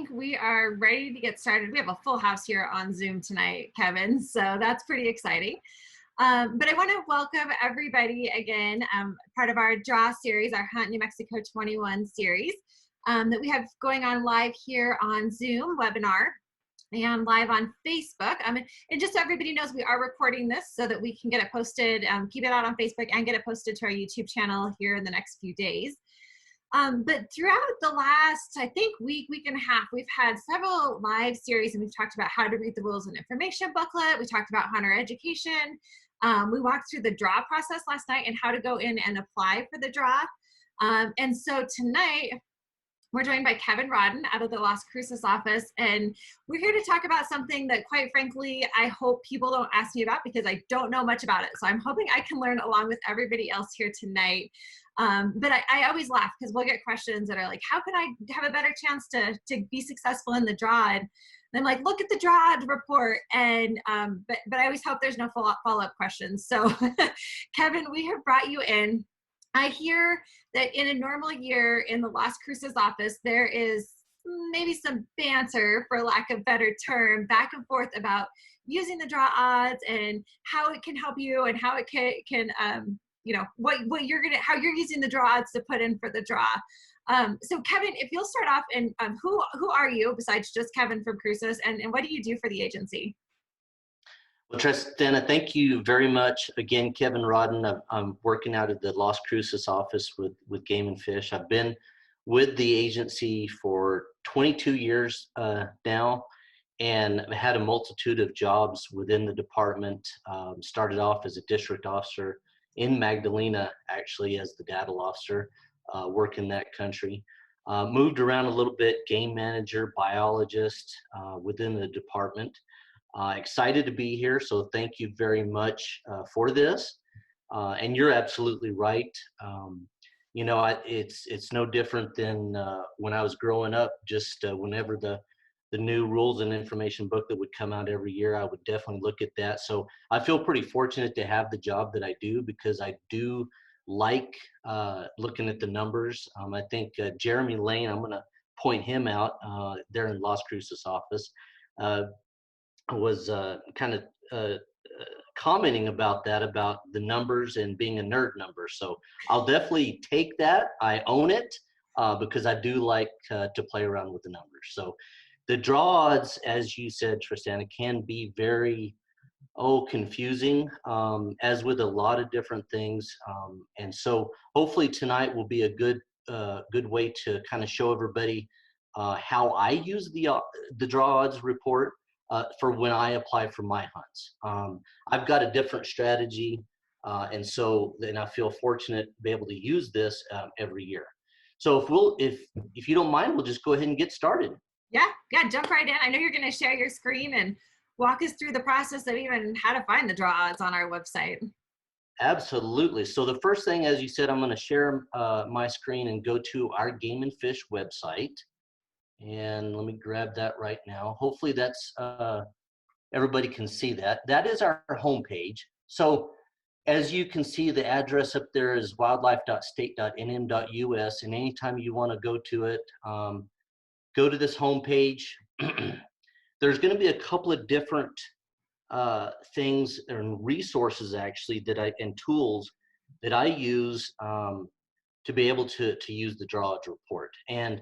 think we are ready to get started. We have a full house here on Zoom tonight, Kevin, so that's pretty exciting. But I want to welcome everybody again, part of our draw series, our Hunt New Mexico 21 series that we have going on live here on Zoom webinar and live on Facebook. And just so everybody knows, we are recording this so that we can get it posted, keep it out on Facebook and get it posted to our YouTube channel here in the next few days. But throughout the last, I think, week and a half, we've had several live series, and we've talked about how to read the rules and information booklet. We talked about hunter education. We walked through the draw process last night and how to go in and apply for the draw. And so tonight, we're joined by Kevin Rodden out of the Las Cruces office, and we're here to talk about something that, quite frankly, I hope people don't ask me about because I don't know much about it. So I'm hoping I can learn along with everybody else here tonight. But I always laugh because we'll get questions that are like, how can I have a better chance to be successful in the draw? And I'm like, look at the draw report. And but I always hope there's no follow-up questions. So Kevin, we have brought you in. I hear that in a normal year in the Las Cruces office, there is maybe some banter, for lack of a better term, back and forth about using the draw odds and how it can help you and how it can you know, how you're using the draw odds to put in for the draw. So Kevin, if you'll start off, and who are you besides just Kevin from Cruces, and what do you do for the agency? Well, Tristana, thank you very much. Again, Kevin Rodden. I'm working out of the Las Cruces office with Game and Fish. I've been with the agency for 22 years now, and I've had a multitude of jobs within the department. Started off as a district officer in Magdalena, actually, as the data officer, working that country. Moved around a little bit, game manager, biologist within the department. Excited to be here, so thank you very much for this. And you're absolutely right. You know, it's no different than when I was growing up. Just whenever the new rules and information booklet would come out every year, I would definitely look at that. So I feel pretty fortunate to have the job that I do, because I do like looking at the numbers. I think Jeremy Lane, I'm going to point him out there in Las Cruces office, was kind of commenting about that, about the numbers and being a nerd number. So I'll definitely take that. I own it because I do like to play around with the numbers. So the draw odds, as you said, Tristana, can be very confusing, as with a lot of different things. And so hopefully tonight will be a good way to kind of show everybody how I use the draw odds report for when I apply for my hunts. I've got a different strategy, and so then I feel fortunate to be able to use this every year. So if you don't mind, we'll just go ahead and get started. Yeah, jump right in. I know you're going to share your screen and walk us through the process of even how to find the draw odds on our website. Absolutely. So the first thing, as you said, I'm going to share my screen and go to our Game and Fish website. And let me grab that right now. Hopefully that's everybody can see that. That is our homepage. So as you can see, the address up there is wildlife.state.nm.us, and anytime you want to go to it, go to this homepage. There's going to be a couple of different things and resources, actually, and tools that I use to be able to use the draw odds report. And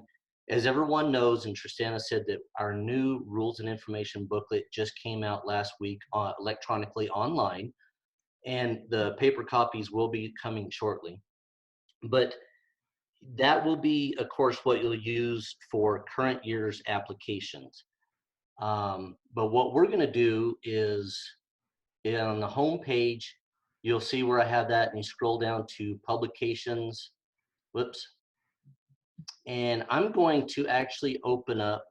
as everyone knows, and Tristana said, that our new rules and information booklet just came out last week electronically online, and the paper copies will be coming shortly. But that will be, of course, what you'll use for current year's applications. But what we're going to do is, on the home page, you'll see where I have that, and you scroll down to publications. Whoops. And I'm going to actually open up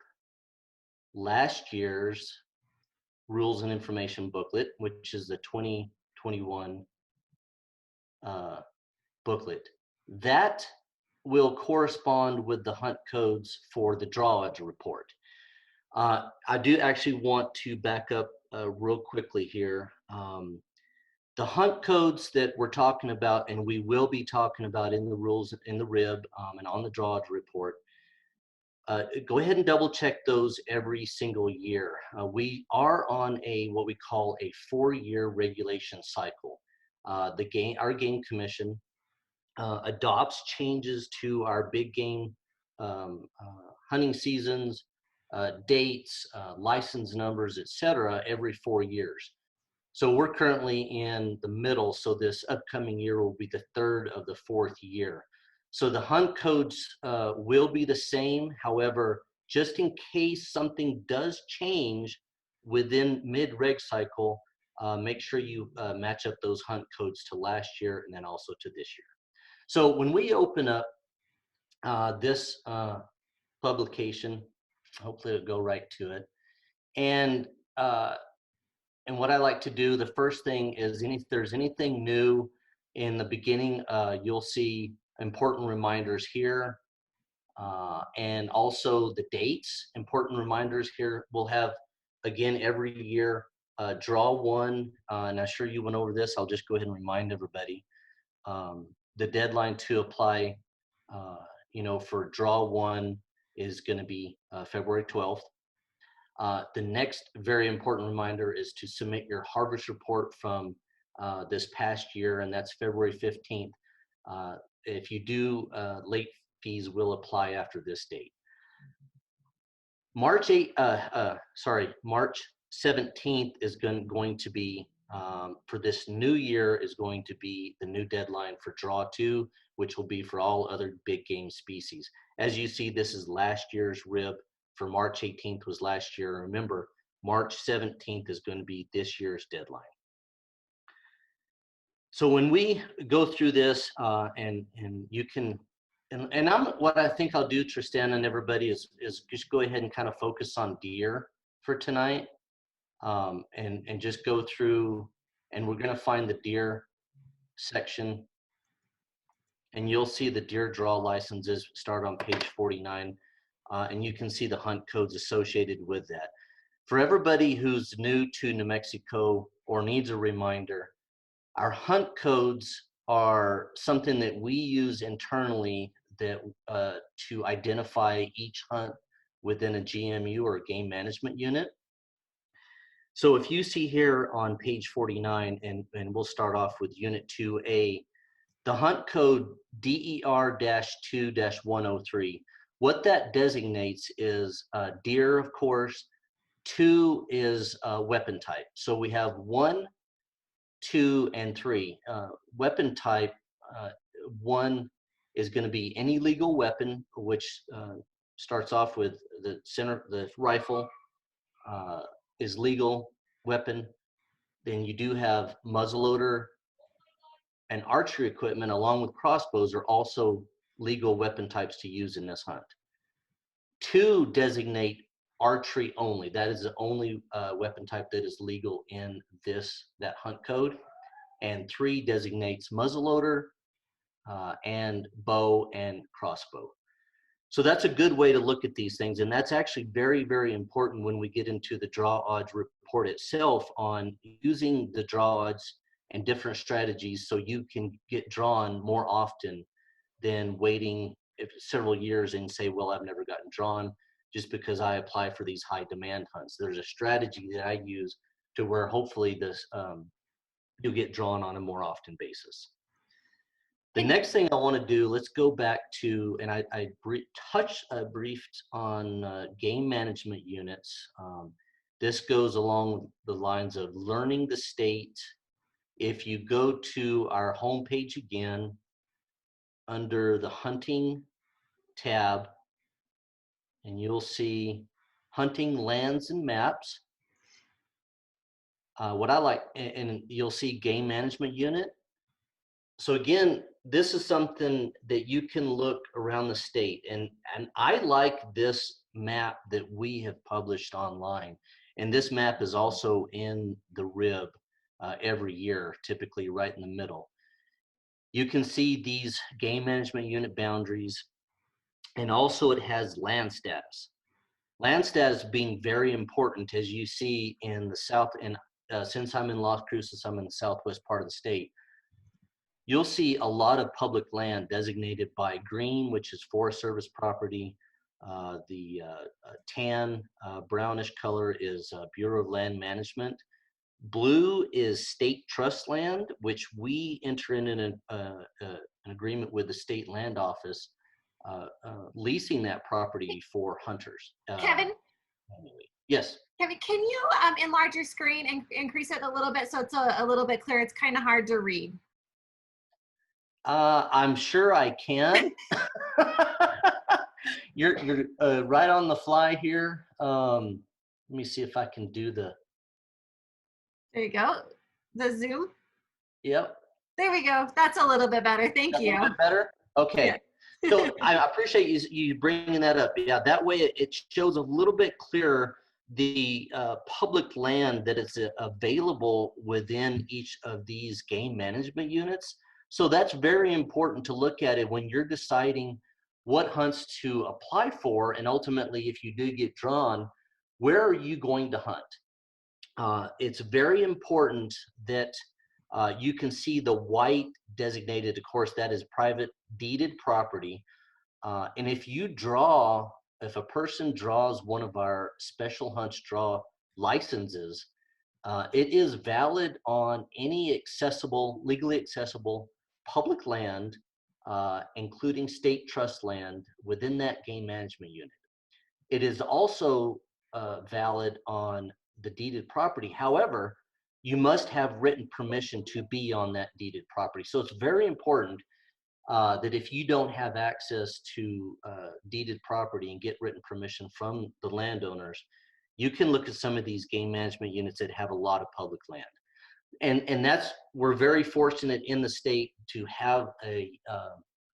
last year's rules and information booklet, which is the 2021 booklet. That will correspond with the hunt codes for the draw odds report. I do actually want to back up real quickly here. The hunt codes that we're talking about, and we will be talking about in the rules in the RIB and on the draw odds report, go ahead and double check those every single year. We are on what we call a 4-year regulation cycle. Our game commission adopts changes to our big game hunting seasons, dates, license numbers, etc. every 4 years. So we're currently in the middle, so this upcoming year will be the 3rd of the 4th year. So the hunt codes will be the same. However, just in case something does change within mid-reg cycle, make sure you match up those hunt codes to last year and then also to this year. So when we open up this publication, hopefully it'll go right to it. And what I like to do, the first thing is if there's anything new in the beginning, you'll see important reminders here. And also the dates, important reminders here. We'll have, again, every year, draw one, and I'm sure you went over this. I'll just go ahead and remind everybody. The deadline to apply, for draw one is going to be February 12th. The next very important reminder is to submit your harvest report from this past year, and that's February 15th. If you do, late fees will apply after this date. March 17th is going to be, for this new year, is going to be the new deadline for draw 2, which will be for all other big game species. As you see, this is last year's rib. For March 18th was last year. Remember, March 17th is going to be this year's deadline. So when we go through this, and you can, what I think I'll do, Tristan and everybody, is just go ahead and kind of focus on deer for tonight, and just go through, and we're going to find the deer section, and you'll see the deer draw licenses start on page 49. And you can see the hunt codes associated with that. For everybody who's new to New Mexico or needs a reminder, our hunt codes are something that we use internally that to identify each hunt within a GMU or a game management unit. So if you see here on page 49, and we'll start off with Unit 2A, the hunt code DER-2-103. What that designates is deer, of course. 2 is weapon type. So we have 1, 2, and 3. Weapon type, 1 is going to be any legal weapon, which starts off with the rifle is legal weapon. Then you do have muzzleloader and archery equipment, along with crossbows, are also legal weapon types to use in this hunt. 2 designate archery only. That is the only weapon type that is legal in that hunt code. And 3 designates muzzleloader and bow and crossbow. So that's a good way to look at these things, and that's actually very, very important when we get into the draw odds report itself on using the draw odds and different strategies so you can get drawn more often than waiting several years and say, well, I've never gotten drawn just because I apply for these high demand hunts. There's a strategy that I use to where hopefully you'll get drawn on a more often basis. The next thing I want to do, let's go back to, and I briefed on game management units. This goes along the lines of learning the state. If you go to our homepage again, under the hunting tab, and you'll see hunting lands and maps. What I like, and you'll see game management unit. So again, this is something that you can look around the state, and I like this map that we have published online. And this map is also in the RIB every year, typically right in the middle. You can see these game management unit boundaries, and also it has land status. Land status being very important, as you see in the south, and since I'm in Las Cruces, I'm in the southwest part of the state. You'll see a lot of public land designated by green, which is Forest Service property, The tan brownish color is Bureau of Land Management. Blue is state trust land, which we enter in an agreement with the state land office, leasing that property for hunters. Kevin, yes. Kevin, can you enlarge your screen and increase it a little bit so it's a little bit clearer? It's kind of hard to read. I'm sure I can. You're right on the fly here. Let me see if I can do the. There you go. The zoom. Yep. There we go. That's a little bit better. Thank you. A little bit better? Okay. Yeah. So I appreciate you bringing that up. Yeah, that way it shows a little bit clearer the public land that is available within each of these game management units. So that's very important to look at it when you're deciding what hunts to apply for, and ultimately, if you do get drawn, where are you going to hunt? It's very important that you can see the white designated. Of course, that is private deeded property. And if a person draws one of our special hunts draw licenses, it is valid on any legally accessible public land, including state trust land within that game management unit. It is also valid on the deeded property. However, you must have written permission to be on that deeded property. So it's very important that if you don't have access to deeded property and get written permission from the landowners, you can look at some of these game management units that have a lot of public land. And we're very fortunate in the state to have a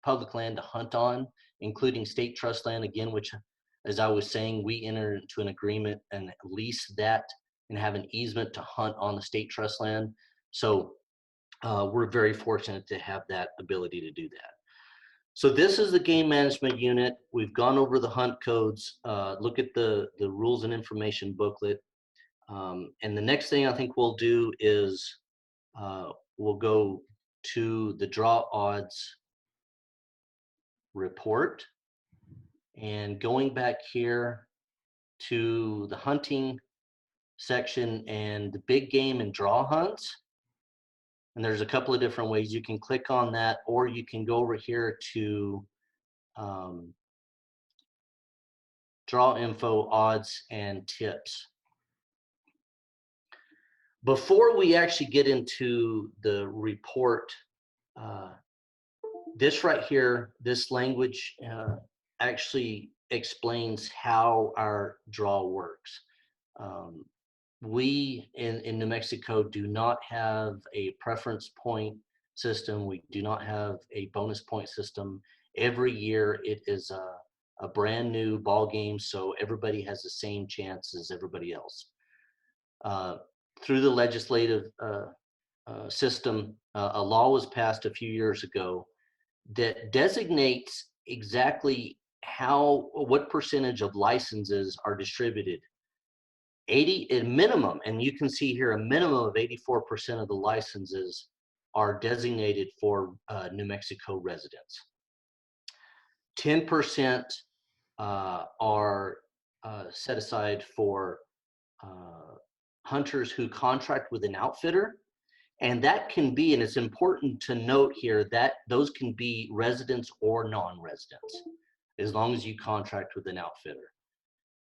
public land to hunt on, including state trust land, again, which, as I was saying, we enter into an agreement and lease that and have an easement to hunt on the state trust land. So we're very fortunate to have that ability to do that. So this is the game management unit. We've gone over the hunt codes. Look at the rules and information booklet. And the next thing I think we'll do is we'll go to the draw odds report. And going back here to the hunting section and the big game and draw hunts. And there's a couple of different ways you can click on that, or you can go over here to draw info, odds, and tips. Before we actually get into the report, this right here, this language actually explains how our draw works. We in New Mexico do not have a preference point system. We do not have a bonus point system. Every year it is a brand new ball game, so everybody has the same chance as everybody else. Through the legislative system, a law was passed a few years ago that designates exactly what percentage of licenses are distributed. 80 at minimum, and you can see here a minimum of 84% of the licenses are designated for New Mexico residents. 10% are set aside for hunters who contract with an outfitter, and that can be, and it's important to note here that those can be residents or non-residents, as long as you contract with an outfitter.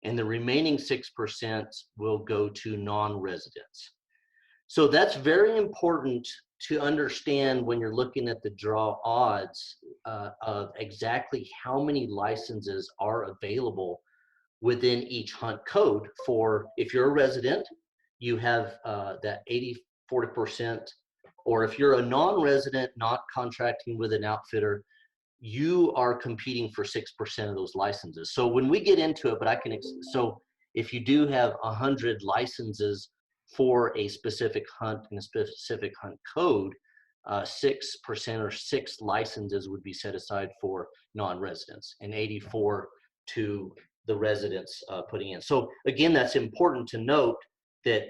And the remaining 6% will go to non-residents. So that's very important to understand when you're looking at the draw odds of exactly how many licenses are available within each hunt code. For if you're a resident, you have that 40%, or if you're a non-resident not contracting with an outfitter, you are competing for 6% of those licenses. So when we get into it, so if you do have 100 licenses for a specific hunt in a specific hunt code, 6% or 6 licenses would be set aside for non-residents and 84 to the residents putting in. So again, that's important to note, that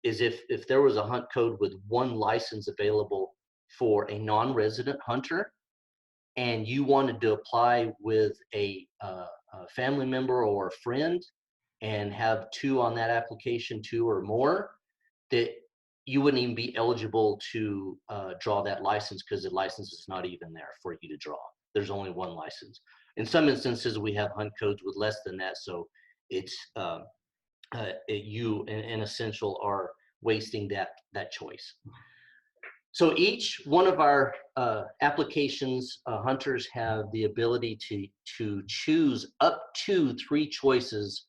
is if there was a hunt code with 1 license available for a non-resident hunter, and you wanted to apply with a family member or a friend and have 2 on that application, 2 or more, that you wouldn't even be eligible to draw that license because the license is not even there for you to draw. There's only 1 license. In some instances, we have hunt codes with less than that, so it's you in essential are wasting that choice. So each one of our applications, hunters have the ability to choose up to 3 choices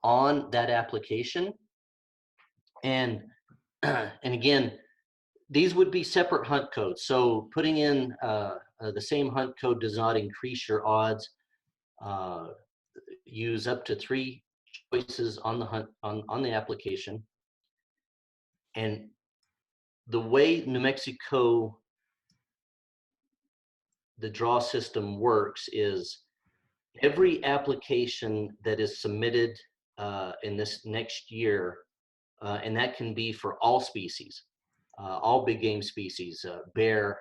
on that application. And and again, these would be separate hunt codes. So putting in the same hunt code does not increase your odds. Use up to 3 choices on the hunt on the application. And the way New Mexico, the draw system works is every application that is submitted in this next year, and that can be for all species, all big game species, deer,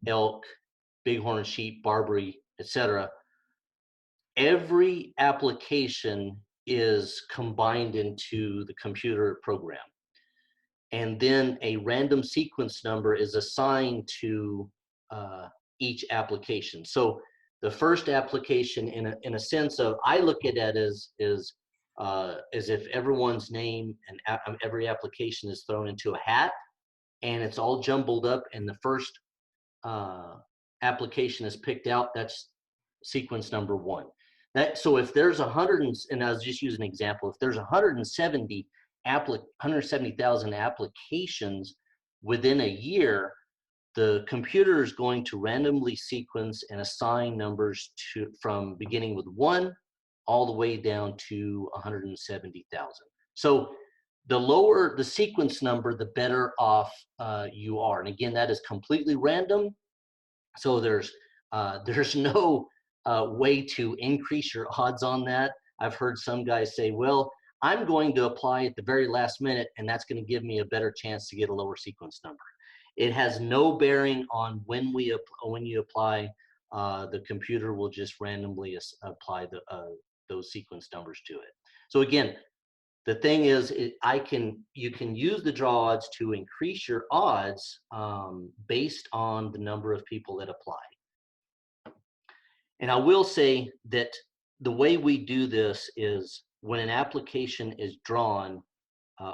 elk, bighorn sheep, Barbary, etc. Every application is combined into the computer program. And then a random sequence number is assigned to each application. So the first application, in a sense of, I look at it as if everyone's name and every application is thrown into a hat, and it's all jumbled up, and the first application is picked out. That's sequence number 1. So if there's 100, and I was just using an example, if there's 170,000 applications within a year, the computer is going to randomly sequence and assign numbers from beginning with 1 all the way down to 170,000. So the lower the sequence number, the better off you are. And again, that is completely random. So there's no way to increase your odds on that. I've heard some guys say, well, I'm going to apply at the very last minute, and that's going to give me a better chance to get a lower sequence number. It has no bearing on when you apply. The computer will just randomly apply those sequence numbers to it. So again, the thing is, you can use the draw odds to increase your odds based on the number of people that apply. And I will say that the way we do this is when an application is drawn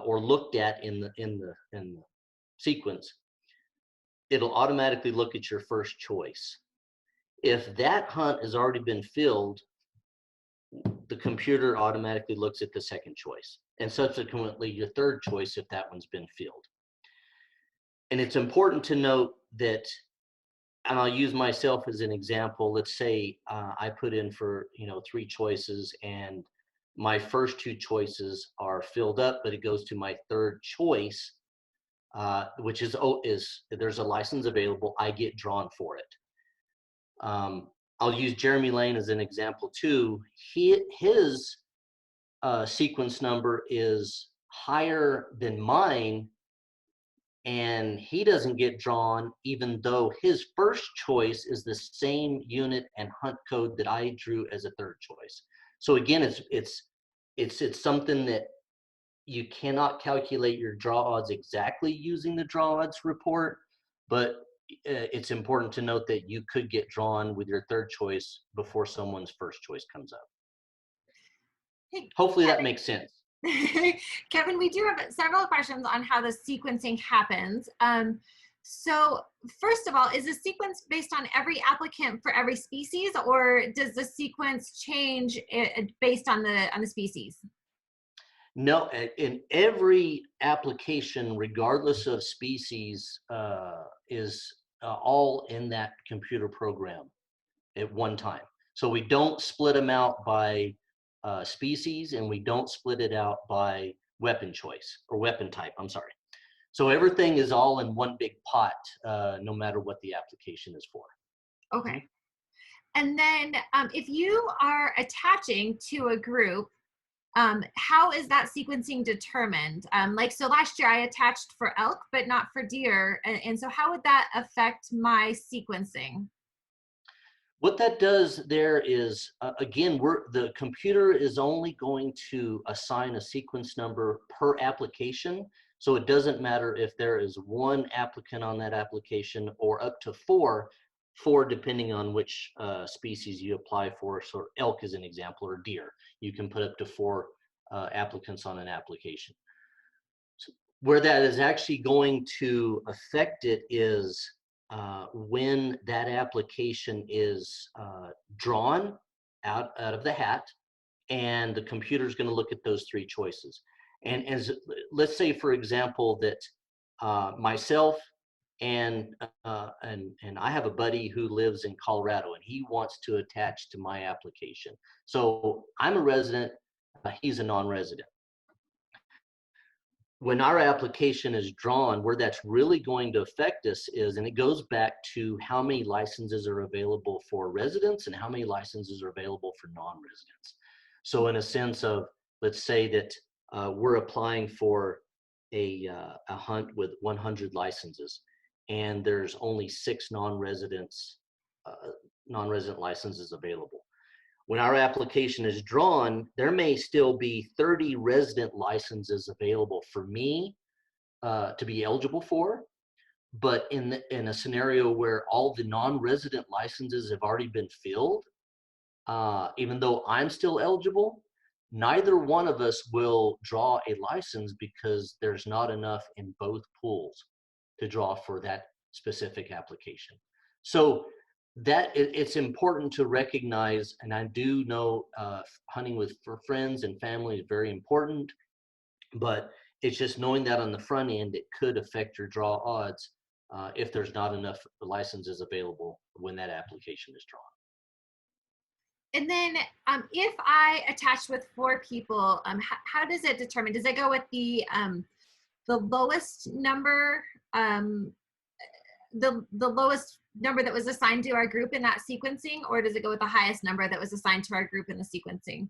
or looked at in the sequence, it'll automatically look at your first choice. If that hunt has already been filled, the computer automatically looks at the second choice, and subsequently your third choice if that one's been filled. And it's important to note that, and I'll use myself as an example. Let's say I put in for 3 choices, and my first 2 choices are filled up, but it goes to my third choice, which is there's a license available. I get drawn for it. I'll use Jeremy Lane as an example too. His sequence number is higher than mine, and he doesn't get drawn even though his first choice is the same unit and hunt code that I drew as a third choice. So again, it's something that you cannot calculate your draw odds exactly using the draw odds report, but it's important to note that you could get drawn with your third choice before someone's first choice comes up. Hey, hopefully that makes sense. Kevin, we do have several questions on how the sequencing happens. So first of all, is the sequence based on every applicant for every species, or does the sequence change based on the species? No, in every application, regardless of species, is all in that computer program at one time. So we don't split them out by species, and we don't split it out by weapon choice or weapon type, I'm sorry. So everything is all in one big pot, no matter what the application is for. Okay. And then if you are attaching to a group, how is that sequencing determined? So last year I attached for elk, but not for deer. And so how would that affect my sequencing? What that does there is, again, the computer is only going to assign a sequence number per application. So it doesn't matter if there is one applicant on that application or up to four depending on which species you apply for. So elk is an example, or deer. You can put up to four applicants on an application. So where that is actually going to affect it is when that application is drawn out of the hat, and the computer is going to look at those three choices. And as let's say, for example, that myself and I have a buddy who lives in Colorado, and he wants to attach to my application. So I'm a resident, he's a non-resident. When our application is drawn, where that's really going to affect us is, and it goes back to how many licenses are available for residents and how many licenses are available for non-residents. So in a sense of, let's say that we're applying for a hunt with 100 licenses, and there's only 6 non-resident licenses available. When our application is drawn, there may still be 30 resident licenses available for me to be eligible for. But in a scenario where all the non-resident licenses have already been filled, even though I'm still eligible, neither one of us will draw a license because there's not enough in both pools to draw for that specific application. So that it's important to recognize, and I do know hunting for friends and family is very important, but it's just knowing that on the front end, it could affect your draw odds if there's not enough licenses available when that application is drawn. And then if I attach with 4 people, how does it determine? Does it go with the lowest number, the lowest number that was assigned to our group in that sequencing, or does it go with the highest number that was assigned to our group in the sequencing?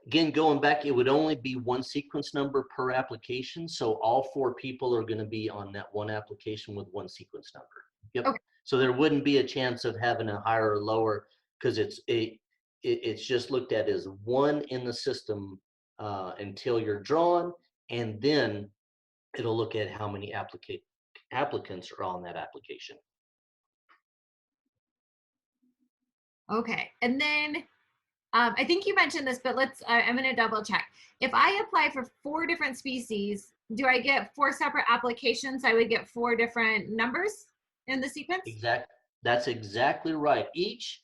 Again, going back, it would only be one sequence number per application. So all 4 people are going to be on that one application with one sequence number. Yep. Okay. So there wouldn't be a chance of having a higher or lower, because it's just looked at as one in the system until you're drawn, and then it'll look at how many applicants are on that application. Okay, and then I think you mentioned this, but I'm going to double check. If I apply for 4 different species, do I get 4 separate applications? I would get 4 different numbers in the sequence? Exactly. That's exactly right. Each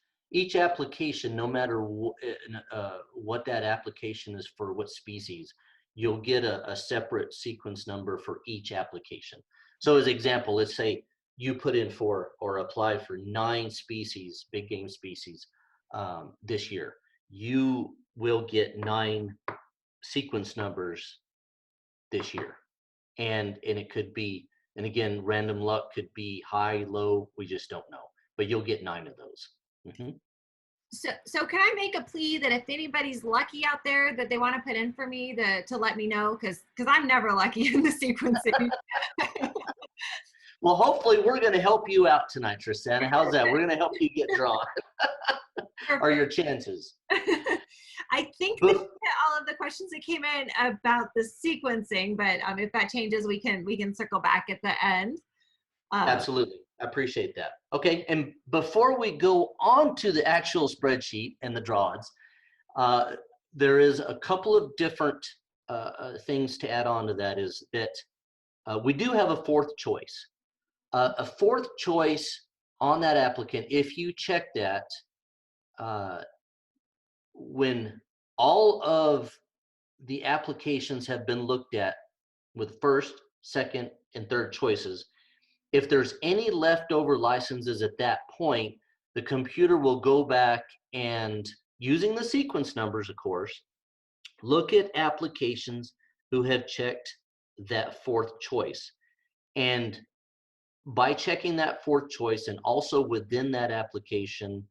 application, no matter what that application is for, what species, you'll get a separate sequence number for each application. So as example, let's say you put in for or apply for 9 species, big game species, this year. You will get 9 sequence numbers this year. And it could be, and again, random luck could be high, low, we just don't know. But you'll get 9 of those. Mm-hmm. So can I make a plea that if anybody's lucky out there that they want to put in for me to let me know, because I'm never lucky in the sequencing. Well, hopefully we're going to help you out tonight, Tristana. How's that? We're going to help you get drawn. Are your chances? I think we hit all of the questions that came in about the sequencing, but if that changes, we can circle back at the end. Absolutely. I appreciate that. Okay, and before we go on to the actual spreadsheet and the draws, there is a couple of different things to add on to that, is that we do have a 4th choice. A 4th choice on that applicant, if you check that, when all of the applications have been looked at with 1st, 2nd, and 3rd choices, if there's any leftover licenses at that point, the computer will go back and, using the sequence numbers, of course, look at applications who have checked that 4th choice. And by checking that 4th choice, and also within that application,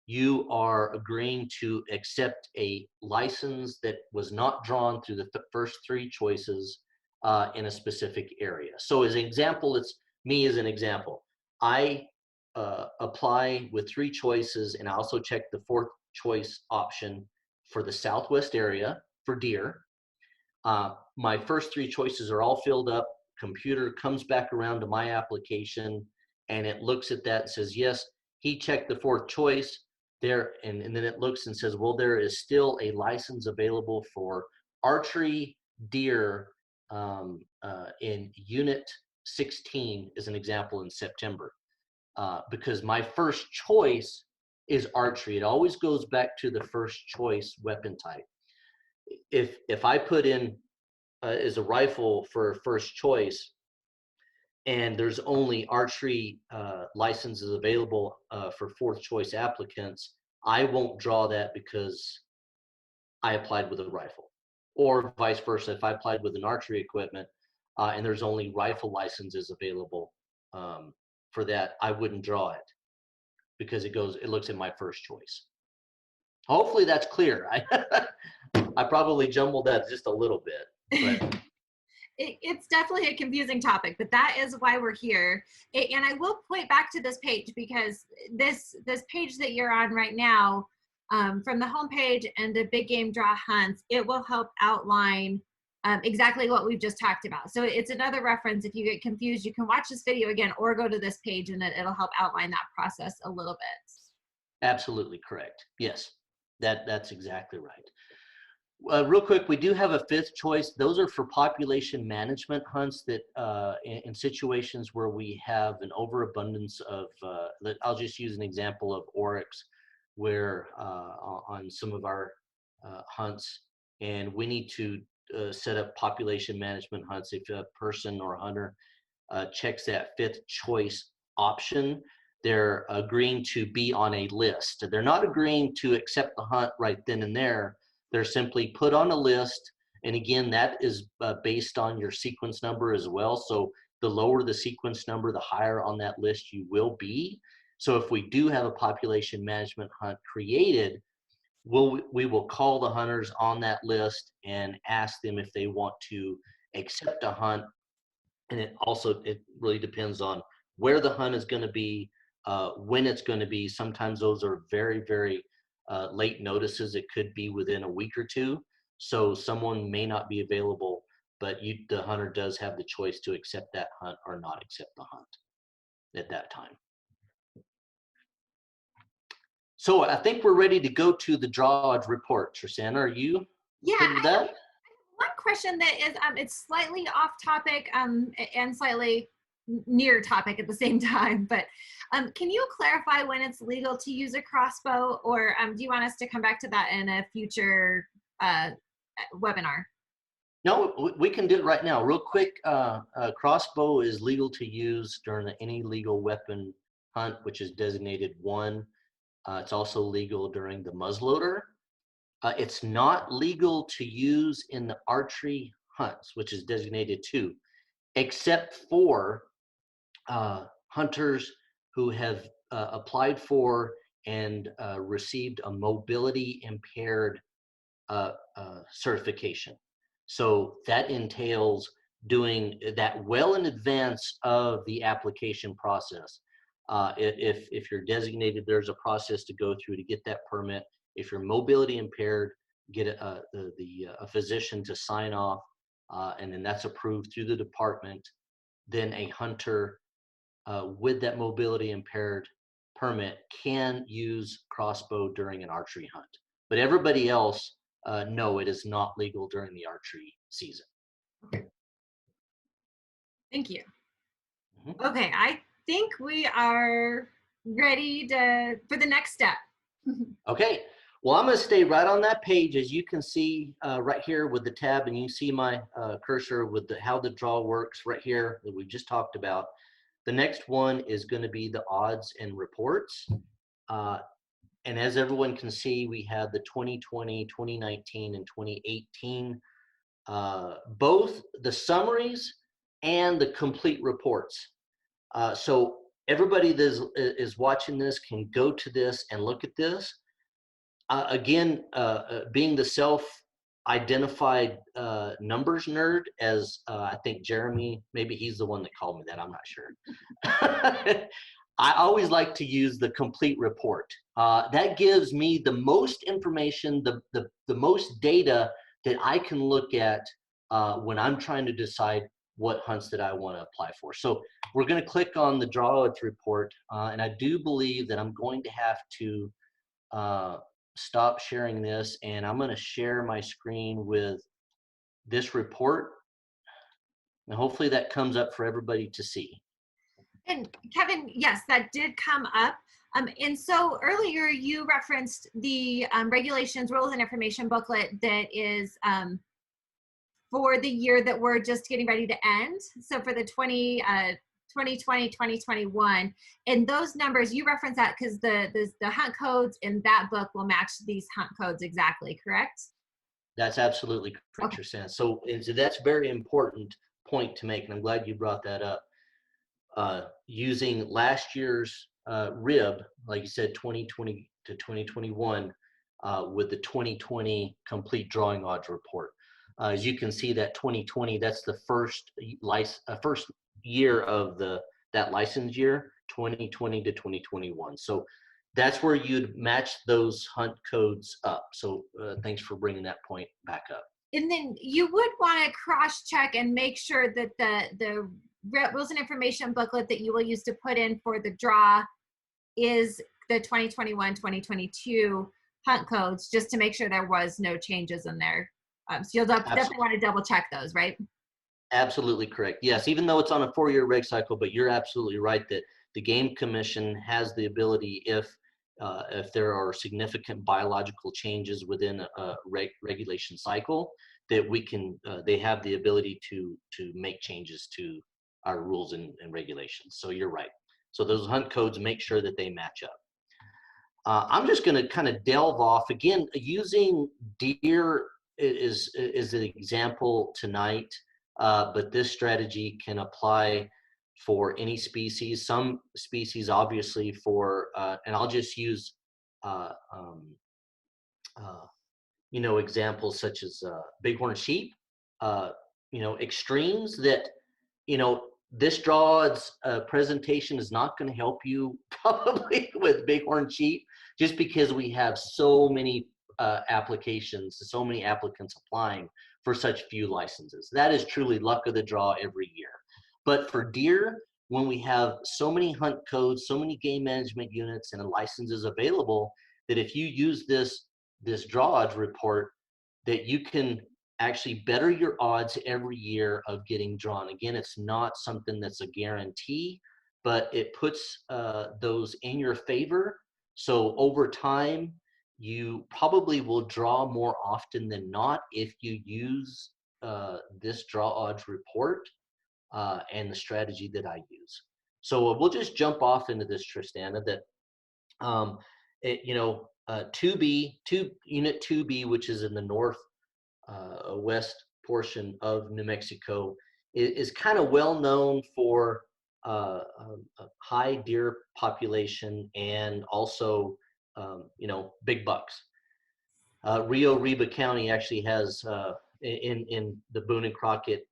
you are agreeing to accept a license that was not drawn through the first 3 choices in a specific area. So as an example, it's me as an example. I apply with 3 choices, and I also check the 4th choice option for the Southwest area for deer. My first 3 choices are all filled up. Computer comes back around to my application, and it looks at that and says, yes, he checked the 4th choice there, and then it looks and says, well, there is still a license available for archery deer in Unit 16, as an example, in September. Because my first choice is archery. It always goes back to the first choice weapon type. If I put in as a rifle for first choice, and there's only archery licenses available for 4th choice applicants, I won't draw that because I applied with a rifle. Or vice versa, if I applied with an archery equipment and there's only rifle licenses available for that, I wouldn't draw it because it looks at my first choice. Hopefully that's clear. I probably jumbled that just a little bit, but it's definitely a confusing topic, but that is why we're here. And I will point back to this page, because this page that you're on right now, from the homepage and the big game draw hunts, it will help outline exactly what we've just talked about. So it's another reference. If you get confused, you can watch this video again or go to this page, and it'll help outline that process a little bit. Absolutely correct. Yes, that's exactly right. Real quick, we do have a 5th choice. Those are for population management hunts that in situations where we have an overabundance of, I'll just use an example of oryx, where on some of our hunts, and we need to set up population management hunts. If a person or a hunter checks that 5th choice option, they're agreeing to be on a list. They're not agreeing to accept the hunt right then and there. They're simply put on a list. And again, that is based on your sequence number as well. So the lower the sequence number, the higher on that list you will be. So if we do have a population management hunt created, we will call the hunters on that list and ask them if they want to accept a hunt. And it really depends on where the hunt is going to be, when it's going to be. Sometimes those are very, very late notices. It could be within a week or 2. So someone may not be available, but the hunter does have the choice to accept that hunt or not accept the hunt at that time. So I think we're ready to go to the draw report. Trisana, are you good with that? One question that is, it's slightly off topic and slightly near topic at the same time, but can you clarify when it's legal to use a crossbow, or do you want us to come back to that in a future webinar? No, we can do it right now. Real quick, crossbow is legal to use during any legal weapon hunt, which is designated 1. It's also legal during the muzzleloader. It's not legal to use in the archery hunts, which is designated 2, except for hunters who have applied for and received a mobility impaired certification. So that entails doing that well in advance of the application process. If you're designated, there's a process to go through to get that permit. If you're mobility impaired, get a physician to sign off, and then that's approved through the department. Then a hunter with that mobility impaired permit can use crossbow during an archery hunt. But everybody else, no, it is not legal during the archery season. Okay. Thank you. Mm-hmm. Okay, I think we are ready for the next step. Okay, well, I'm going to stay right on that page, as you can see right here with the tab, and you see my cursor with how the draw works right here that we just talked about. The next one is going to be the odds and reports. And as everyone can see, we have the 2020, 2019, and 2018, both the summaries and the complete reports. So everybody that is watching this can go to this and look at this. Again, being the self-identified numbers nerd, as I think Jeremy, maybe he's the one that called me that, I'm not sure. I always like to use the complete report. That gives me the most information, the most data that I can look at when I'm trying to decide what hunts that I want to apply for. So we're going to click on the draw odds report, and I do believe that I'm going to have to stop sharing this, and I'm going to share my screen with this report, and hopefully that comes up for everybody to see. And Kevin, yes, that did come up. And so earlier you referenced the regulations, rules, and information booklet that is for the year that we're just getting ready to end. So for the 2020, 2021, and those numbers, you reference that because the hunt codes in that book will match these hunt codes exactly, correct? That's absolutely correct, Okay. so that's a very important point to make, and I'm glad you brought that up. Using last year's rib, like you said, 2020 to 2021, with the 2020 complete drawing odds report. As you can see, that 2020, that's the first year of that license year, 2020 to 2021. So that's where you'd match those hunt codes up. So thanks for bringing that point back up. And then you would want to cross-check and make sure that the rules and information booklet that you will use to put in for the draw is the 2021, 2022 hunt codes, just to make sure there was no changes in there. So you'll definitely want to double check those, right? Absolutely correct. Yes, even though it's on a 4-year reg cycle, but you're absolutely right that the Game Commission has the ability, if there are significant biological changes within a regulation cycle, that we can, they have the ability to make changes to our rules and regulations. So you're right. So those hunt codes, make sure that they match up. I'm just going to kind of delve off again, using deer is an example tonight, but this strategy can apply for any species. Some species, obviously, for and I'll just use examples such as bighorn sheep, extremes that, this draw odds presentation is not going to help you probably with bighorn sheep, just because we have so many applications, so many applicants applying for such few licenses. That is truly luck of the draw every year. But for deer, when we have so many hunt codes, so many game management units and licenses available, that if you use this draw odds report, that you can actually better your odds every year of getting drawn. Again, it's not something that's a guarantee, but it puts those in your favor. So over time, you probably will draw more often than not if you use this draw odds report and the strategy that I use. So we'll just jump off into this, Tristana, that Unit 2B, which is in the north west portion of New Mexico, is kind of well known for a high deer population and also big bucks. Rio Reba County actually has in the Boone and Crockett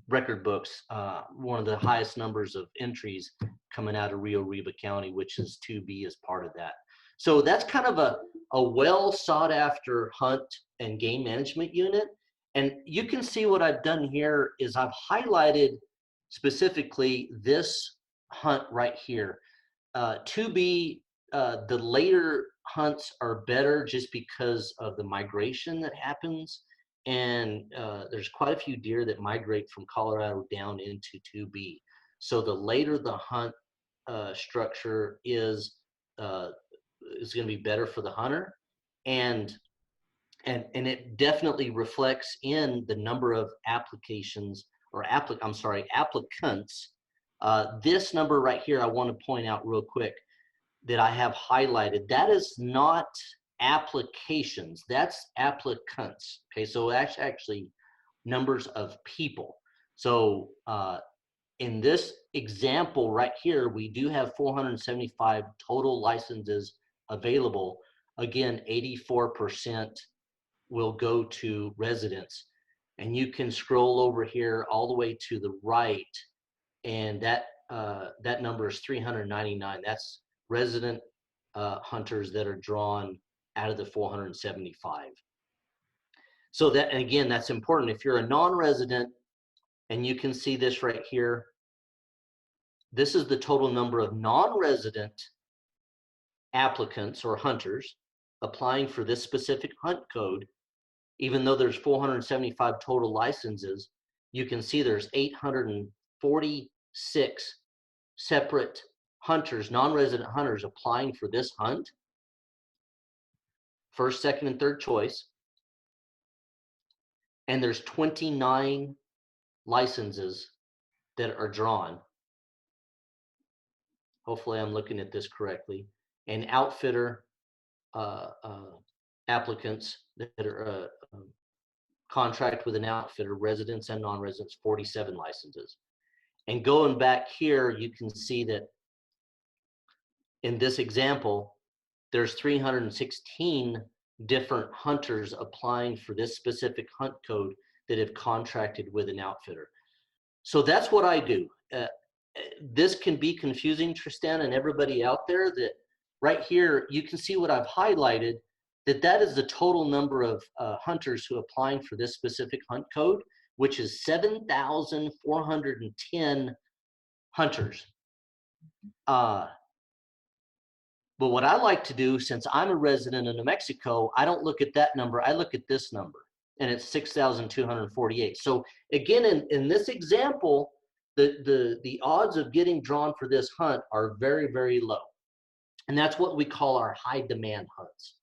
record books one of the highest numbers of entries coming out of Rio Reba County, which is 2B as part of that. So that's kind of a well sought after hunt and game management unit. And you can see what I've done here is I've highlighted specifically this hunt right here. 2B, the later hunts are better just because of the migration that happens. And there's quite a few deer that migrate from Colorado down into 2B. So the later the hunt structure is going to be better for the hunter, and it definitely reflects in the number of applications or applicants. This number right here, I want to point out real quick that I have highlighted. That is not applications, that's applicants. Okay, so that's actually numbers of people. So in this example right here, we do have 475 total licenses available. Again, 84% will go to residents. And you can scroll over here all the way to the right, and that that number is 399. That's resident hunters that are drawn out of the 475. So that, and again, that's important. If you're a non-resident, and you can see this right here, this is the total number of non-resident applicants or hunters applying for this specific hunt code. Even though there's 475 total licenses, you can see there's 846 separate hunters, non-resident hunters applying for this hunt. First, second, and third choice. And there's 29 licenses that are drawn. Hopefully I'm looking at this correctly. And outfitter applicants that are contract with an outfitter, residents and non-residents, 47 licenses. And going back here, you can see that in this example, there's 316 different hunters applying for this specific hunt code that have contracted with an outfitter. So that's what I do. This can be confusing, Tristan, and everybody out there, that right here, you can see what I've highlighted, that is the total number of hunters who are applying for this specific hunt code, which is 7,410 hunters. But what I like to do, since I'm a resident of New Mexico, I don't look at that number, I look at this number, and it's 6,248. So again, in this example, the odds of getting drawn for this hunt are very, very low. And that's what we call our high demand hunts.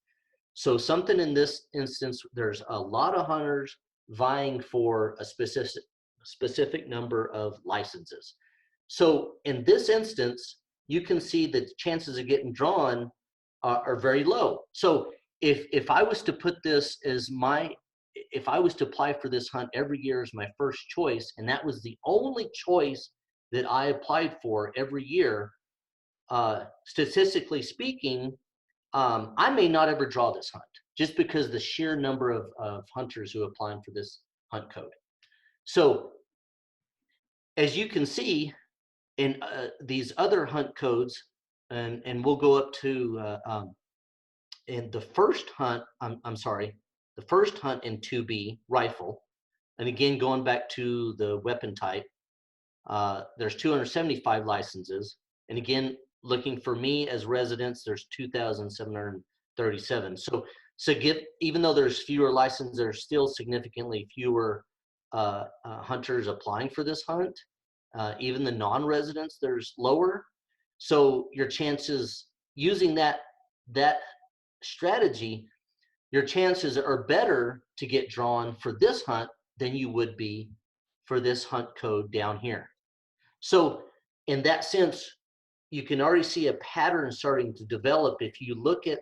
So something in this instance, there's a lot of hunters vying for a specific number of licenses. So in this instance, you can see that chances of getting drawn are very low. So if I was to put this as if I was to apply for this hunt every year as my first choice, and that was the only choice that I applied for every year, statistically speaking, I may not ever draw this hunt, just because the sheer number of hunters who are applying for this hunt code. So as you can see, in these other hunt codes, and we'll go up to in the first hunt, I'm sorry, the first hunt in 2B, rifle, and again, going back to the weapon type, there's 275 licenses, and again, looking for me as residents, there's 2,737. So even though there's fewer licenses, there's still significantly fewer hunters applying for this hunt. Even the non-residents, there's lower. So your chances, using that strategy, your chances are better to get drawn for this hunt than you would be for this hunt code down here. So in that sense, you can already see a pattern starting to develop if you look at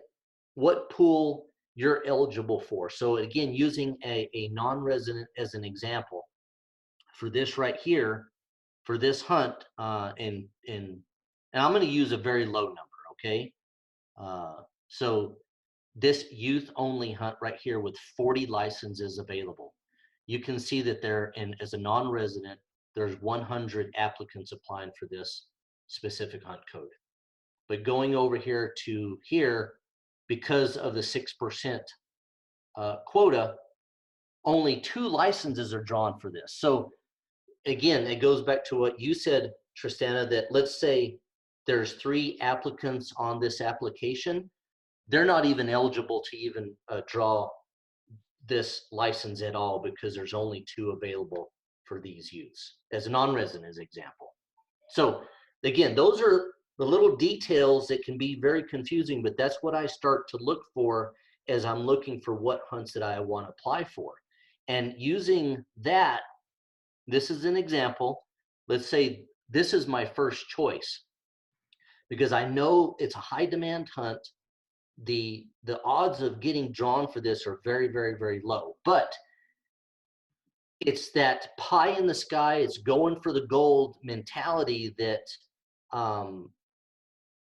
what pool you're eligible for. So again, using a non-resident as an example, for this right here, for this hunt, and I'm going to use a very low number, okay? So this youth only hunt right here with 40 licenses available. You can see that as a non-resident, there's 100 applicants applying for this specific hunt code. But going over here to here, because of the 6% quota, only 2 licenses are drawn for this. So again, it goes back to what you said, Tristana, that let's say there's 3 applicants on this application. They're not even eligible to even draw this license at all, because there's only 2 available for these youths, as a non-resident as example. So again, those are the little details that can be very confusing, but that's what I start to look for as I'm looking for what hunts that I want to apply for. And using that, this is an example. Let's say this is my first choice, because I know it's a high demand hunt. The odds of getting drawn for this are very, very, very low. But it's that pie in the sky, it's going for the gold mentality that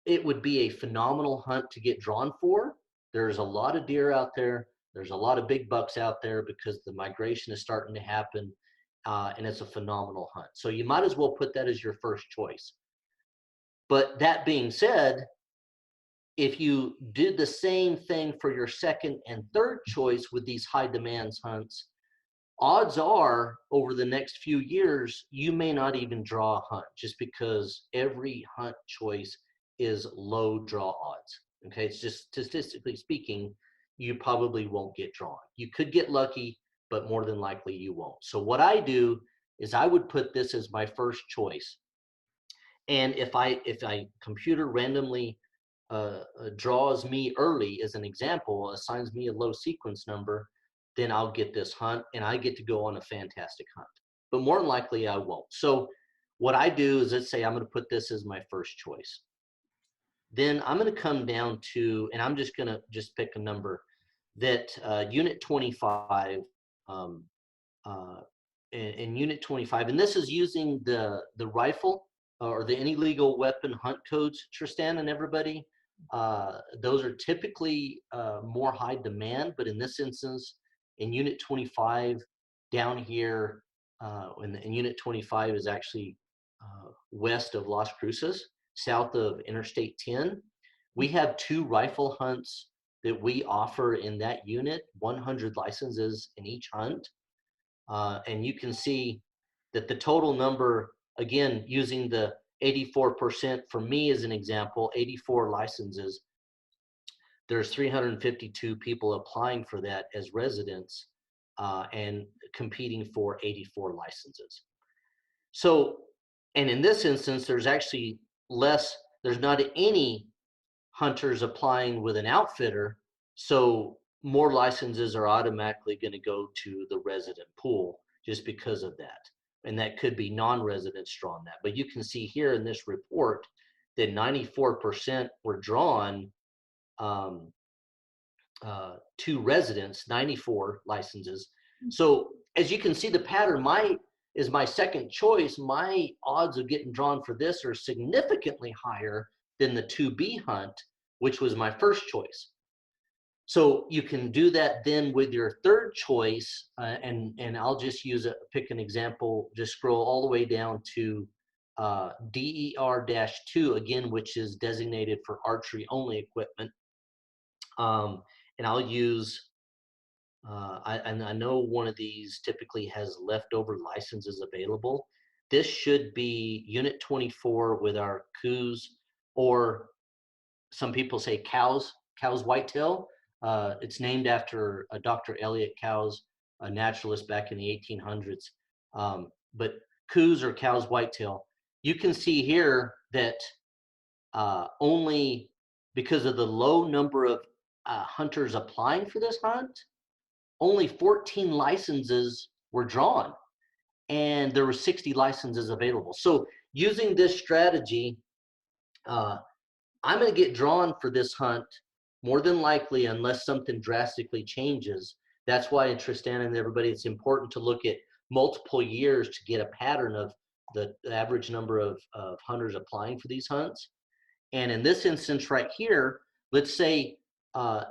it would be a phenomenal hunt to get drawn for. There's a lot of deer out there. There's a lot of big bucks out there because the migration is starting to happen. And it's a phenomenal hunt. So you might as well put that as your first choice. But that being said, if you did the same thing for your second and third choice with these high demands hunts, odds are over the next few years, you may not even draw a hunt just because every hunt choice is low draw odds. Okay, it's just statistically speaking, you probably won't get drawn. You could get lucky, but more than likely you won't. So what I do is I would put this as my first choice. And if I computer randomly draws me early, as an example, assigns me a low sequence number, then I'll get this hunt and I get to go on a fantastic hunt. But more than likely I won't. So what I do is, let's say I'm going to put this as my first choice. Then I'm going to come down to, and I'm just going to pick a number that unit 25, um, in unit 25, and this is using the rifle or the illegal weapon hunt codes, Tristan and everybody. Those are typically more high demand, but in this instance, in unit 25 down here, in unit 25 is actually west of Las Cruces, south of Interstate 10. We have 2 rifle hunts that we offer in that unit, 100 licenses in each hunt. And you can see that the total number, again, using the 84% for me as an example, 84 licenses, there's 352 people applying for that as residents and competing for 84 licenses. So, and in this instance, there's actually there's not any hunters applying with an outfitter. So more licenses are automatically going to go to the resident pool just because of that. And that could be non-residents drawn that. But you can see here in this report that 94% were drawn to residents, 94 licenses. So as you can see the pattern, my second choice, my odds of getting drawn for this are significantly higher than the 2B hunt, which was my first choice. So you can do that then with your third choice, and I'll just pick an example, just scroll all the way down to DER-2, again, which is designated for archery only equipment. And I'll use, I know one of these typically has leftover licenses available. This should be unit 24 with our coos, or some people say Cow's whitetail. It's named after Dr. Elliot Cow's, a naturalist back in the 1800s. But coos or Cow's whitetail, you can see here that only because of the low number of hunters applying for this hunt, only 14 licenses were drawn, and there were 60 licenses available. So using this strategy, I'm going to get drawn for this hunt more than likely unless something drastically changes. That's why, Tristan and everybody, it's important to look at multiple years to get a pattern of the average number of hunters applying for these hunts. And in this instance right here, let's say the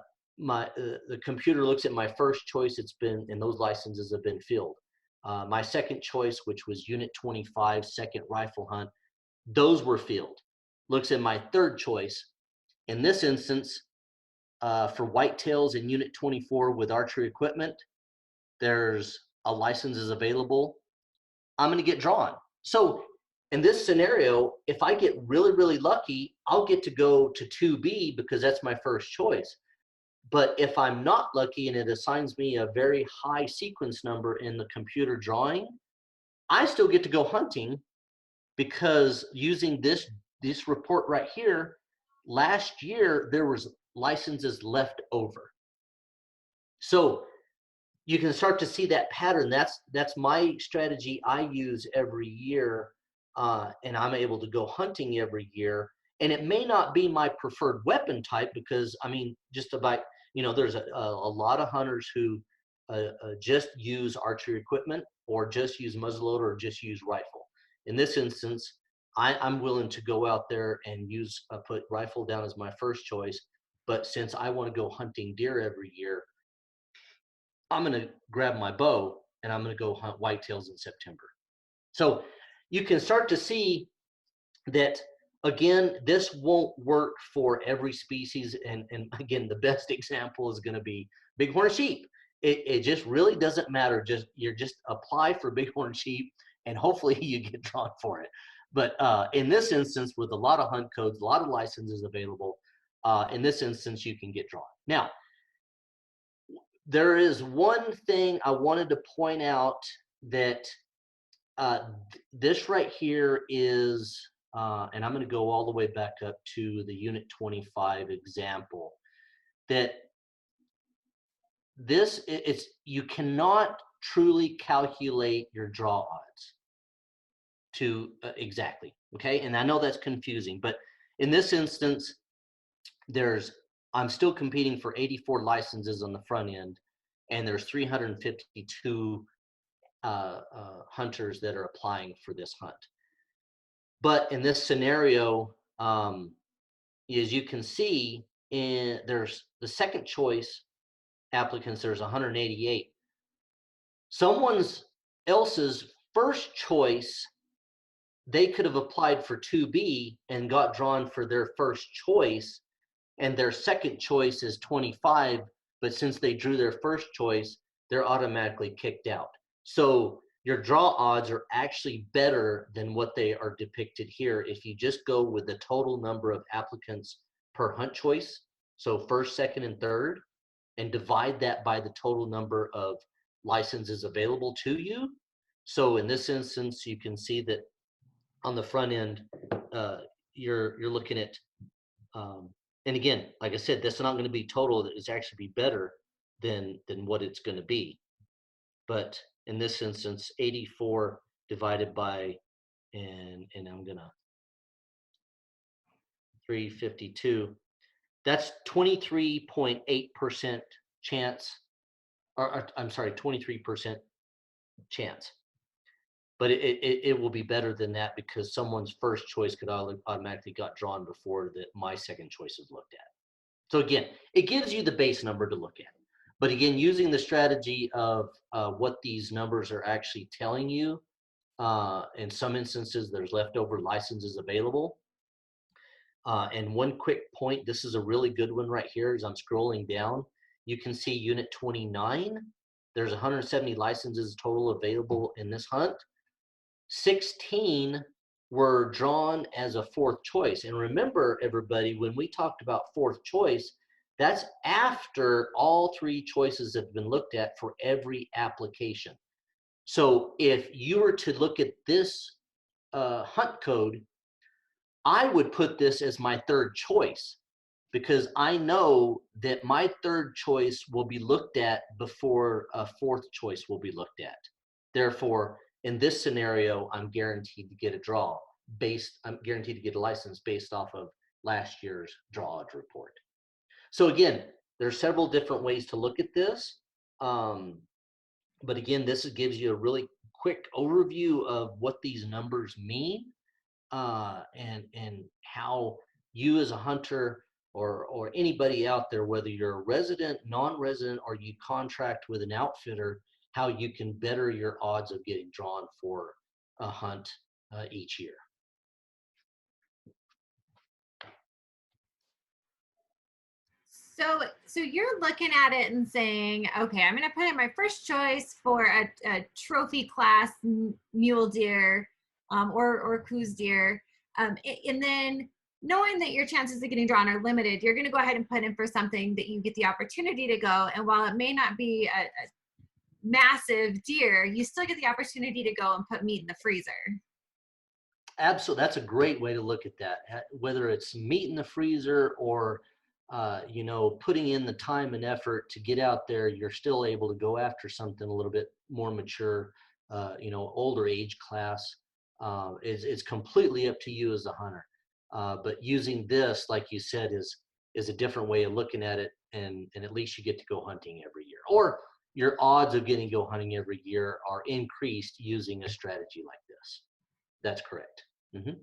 computer looks at my first choice, and those licenses have been filled. My second choice, which was unit 25, second rifle hunt, those were filled. Looks at my third choice. In this instance, for whitetails in unit 24 with archery equipment, there's a license is available. I'm going to get drawn. So in this scenario, if I get really, really lucky, I'll get to go to 2B because that's my first choice. But if I'm not lucky and it assigns me a very high sequence number in the computer drawing, I still get to go hunting, because using this report right here, last year there was licenses left over. So you can start to see that pattern. That's my strategy I use every year, and I'm able to go hunting every year. And it may not be my preferred weapon type, because I mean, just about, there's a lot of hunters who just use archery equipment, or just use muzzleloader, or just use rifle. In this instance, I'm willing to go out there and put rifle down as my first choice. But since I want to go hunting deer every year, I'm going to grab my bow and I'm going to go hunt whitetails in September. So you can start to see that Again, this won't work for every species. And again, the best example is going to be bighorn sheep. It just really doesn't matter. You just apply for bighorn sheep and hopefully you get drawn for it. But in this instance, with a lot of hunt codes, a lot of licenses available, in this instance, you can get drawn. Now, there is one thing I wanted to point out that this right here is, and I'm going to go all the way back up to the Unit 25 example, that you cannot truly calculate your draw odds to exactly, okay? And I know that's confusing, but in this instance, I'm still competing for 84 licenses on the front end, and there's 352 hunters that are applying for this hunt. But in this scenario, as you can see, there's the second choice applicants, there's 188. Someone else's first choice, they could have applied for 2B and got drawn for their first choice, and their second choice is 25, but since they drew their first choice, they're automatically kicked out. So your draw odds are actually better than what they are depicted here if you just go with the total number of applicants per hunt choice, so first, second, and third, and divide that by the total number of licenses available to you. So in this instance, you can see that on the front end, you're looking at, and again, like I said, this is not going to be total. It's actually be better than what it's going to be. But in this instance, 84 divided by, and I'm gonna 352. That's 23.8% chance, or I'm sorry, 23% chance. But it will be better than that because someone's first choice could automatically got drawn before my second choice is looked at. So again, it gives you the base number to look at. But again, using the strategy of what these numbers are actually telling you, in some instances, there's leftover licenses available. And one quick point, this is a really good one right here as I'm scrolling down. You can see Unit 29. There's 170 licenses total available in this hunt. 16 were drawn as a fourth choice. And remember, everybody, when we talked about fourth choice, that's after all three choices have been looked at for every application. So if you were to look at this hunt code, I would put this as my third choice because I know that my third choice will be looked at before a fourth choice will be looked at. Therefore, in this scenario, I'm guaranteed to get a draw I'm guaranteed to get a license based off of last year's draw odds report. So again, there's several different ways to look at this. But again, this gives you a really quick overview of what these numbers mean, and how you as a hunter or anybody out there, whether you're a resident, non-resident, or you contract with an outfitter, how you can better your odds of getting drawn for a hunt each year. So you're looking at it and saying, okay, I'm going to put in my first choice for a trophy class mule deer or Coues deer. And then knowing that your chances of getting drawn are limited, you're going to go ahead and put in for something that you get the opportunity to go. And while it may not be a massive deer, you still get the opportunity to go and put meat in the freezer. Absolutely. That's a great way to look at that. Whether it's meat in the freezer or putting in the time and effort to get out there, you're still able to go after something a little bit more mature, older age class. It's completely up to you as a hunter. But using this, like you said, is a different way of looking at it, and at least you get to go hunting every year. Or your odds of getting to go hunting every year are increased using a strategy like this. That's correct. Mm-hmm.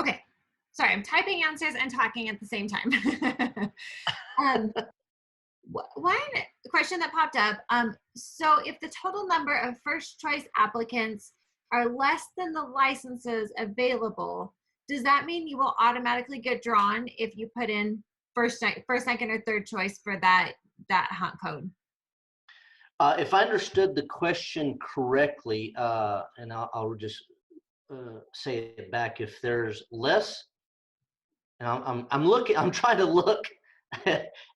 Okay. Sorry, I'm typing answers and talking at the same time. One question that popped up. So if the total number of first choice applicants are less than the licenses available, does that mean you will automatically get drawn if you put in first, second, or third choice for that hunt code? If I understood the question correctly, and I'll just say it back, if there's less, and I'm looking, I'm trying to look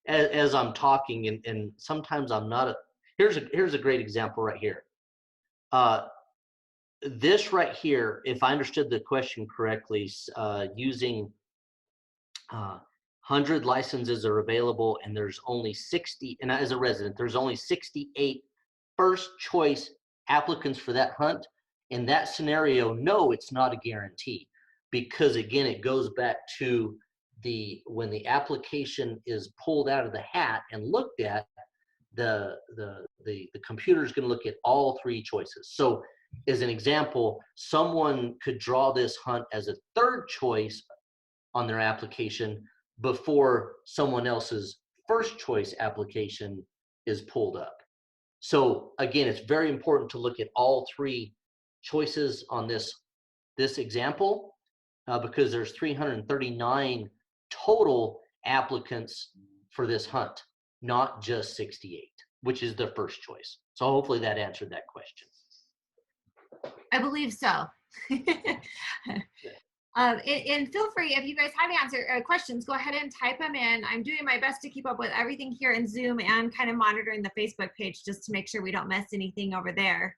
as I'm talking, and sometimes I'm not. Here's a great example right here. This right here, if I understood the question correctly, using 100 licenses are available, and there's only 60, and as a resident, there's only 68 first choice applicants for that hunt. In that scenario, no, it's not a guarantee, because again, it goes back to when the application is pulled out of the hat and looked at, the computer is going to look at all three choices. So as an example, someone could draw this hunt as a third choice on their application before someone else's first choice application is pulled up. So again, it's very important to look at all three choices on this example, because there's 339 total applicants for this hunt, not just 68, which is the first choice. So hopefully that answered that question. I believe so. And feel free, if you guys have questions, go ahead and type them in. I'm doing my best to keep up with everything here in Zoom and kind of monitoring the Facebook page just to make sure we don't miss anything over there.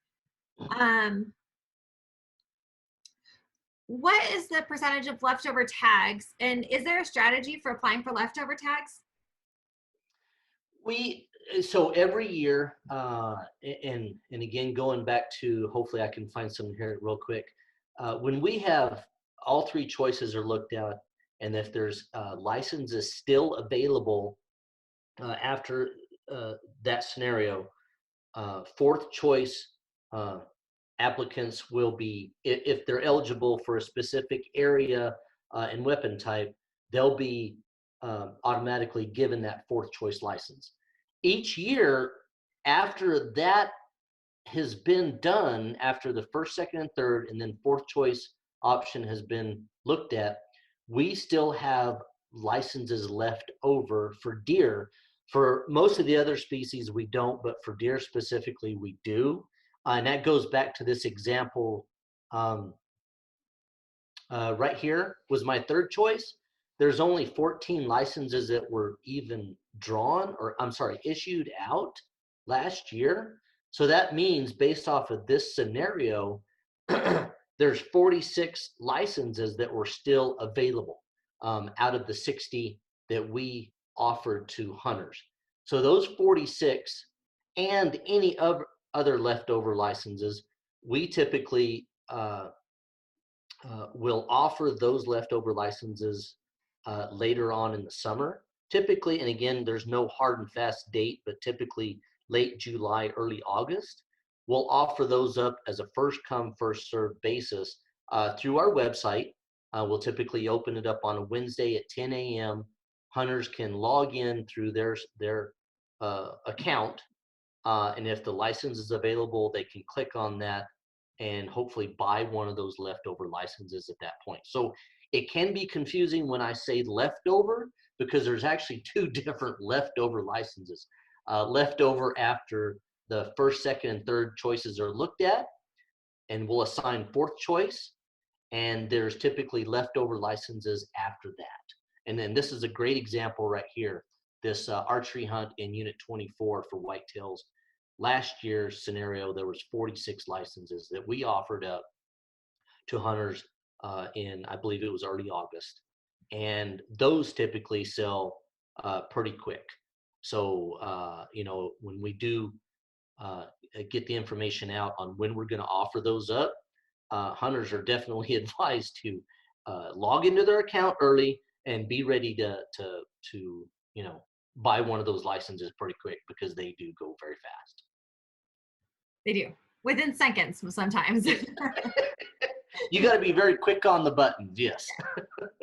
What is the percentage of leftover tags, and is there a strategy for applying for leftover tags? So every year, and again, going back to, hopefully I can find some here real quick. When we have all three choices are looked at, and if there's licenses still available after that scenario, fourth choice applicants will be, if they're eligible for a specific area and weapon type, they'll be automatically given that fourth choice license. Each year after that has been done, after the first, second, and third, and then fourth choice option has been looked at, we still have licenses left over for deer. For most of the other species we don't, but for deer specifically we do. And that goes back to this example right here was my third choice. There's only 14 licenses that were even drawn, or I'm sorry, issued out last year. So that means, based off of this scenario, there's 46 licenses that were still available out of the 60 that we offered to hunters. So those 46 and any other leftover licenses, we typically will offer those leftover licenses later on in the summer. Typically, and again, there's no hard and fast date, but typically late July, early August. We'll offer those up as a first come, first served basis through our website. We'll typically open it up on a Wednesday at 10 a.m. Hunters can log in through their account, and if the license is available, they can click on that and hopefully buy one of those leftover licenses at that point. So it can be confusing when I say leftover, because there's actually two different leftover licenses. Leftover after the first, second, and third choices are looked at, and we'll assign fourth choice. And there's typically leftover licenses after that. And then this is a great example right here. This archery hunt in Unit 24 for whitetails. Last year's scenario, there was 46 licenses that we offered up to hunters in, I believe it was early August. And those typically sell pretty quick. So, when we do get the information out on when we're going to offer those up, hunters are definitely advised to log into their account early and be ready to buy one of those licenses pretty quick, because they do go very fast. They do, within seconds sometimes. You got to be very quick on the buttons. Yes.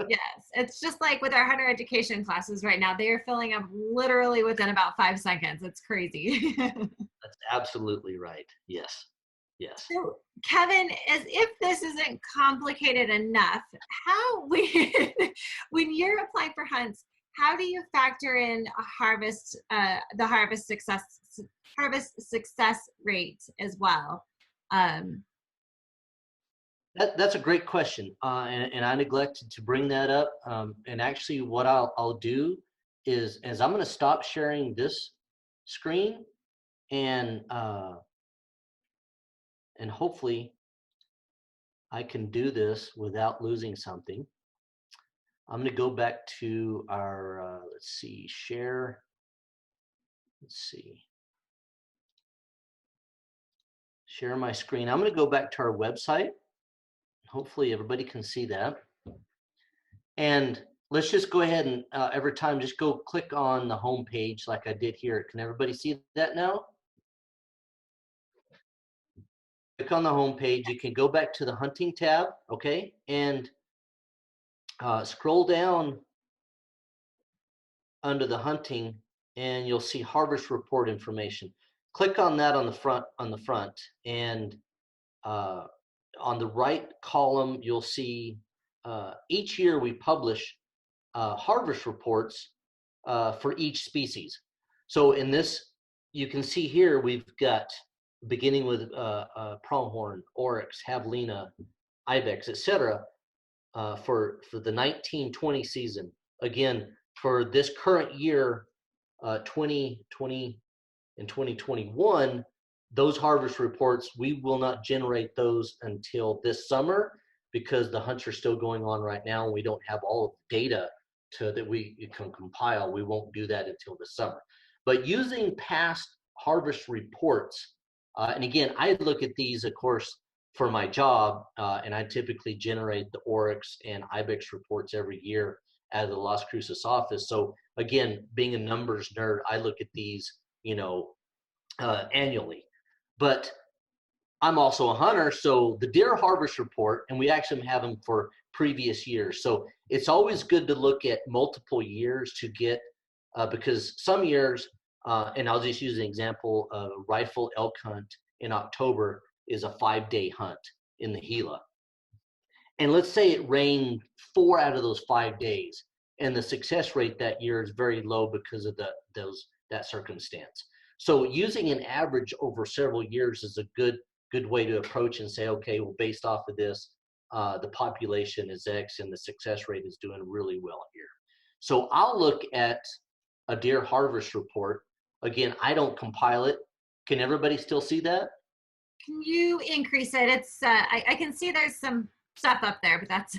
Yes, it's just like with our hunter education classes right now. They are filling up literally within about 5 seconds. It's crazy. That's absolutely right. Yes. Yes. So, Kevin, as if this isn't complicated enough, how when you're applying for hunts, how do you factor in a the harvest success rate as well? Um, That's a great question, and I neglected to bring that up. And actually, what I'll do is I'm going to stop sharing this screen, and hopefully I can do this without losing something. I'm going to go back to our let's see, share. Let's see, share my screen. I'm going to go back to our website. Hopefully, everybody can see that. And let's just go ahead and every time just go click on the home page like I did here. Can everybody see that now? Click on the home page. You can go back to the hunting tab, okay? And scroll down under the hunting and you'll see harvest report information. Click on that on the front, and on the right column you'll see each year we publish harvest reports for each species. So in this, you can see here we've got beginning with pronghorn, oryx, javelina, ibex, etc. For the 1920 season. Again, for this current year, 2020 and 2021, those harvest reports, we will not generate those until this summer because the hunts are still going on right now and we don't have all of the data that we can compile. We won't do that until the summer. But using past harvest reports, and again, I look at these, of course, for my job, and I typically generate the oryx and ibex reports every year out of the Las Cruces office. So again, being a numbers nerd, I look at these, annually. But I'm also a hunter, so the deer harvest report, and we actually have them for previous years. So it's always good to look at multiple years to get, because some years, and I'll just use an example, a rifle elk hunt in October is a 5-day hunt in the Gila. And let's say it rained 4 out of those 5 days, and the success rate that year is very low because of that circumstance. So using an average over several years is a good way to approach and say, okay, well, based off of this, the population is X and the success rate is doing really well here. So I'll look at a deer harvest report. Again, I don't compile it. Can everybody still see that? Can you increase it? It's I can see there's some stuff up there, but that's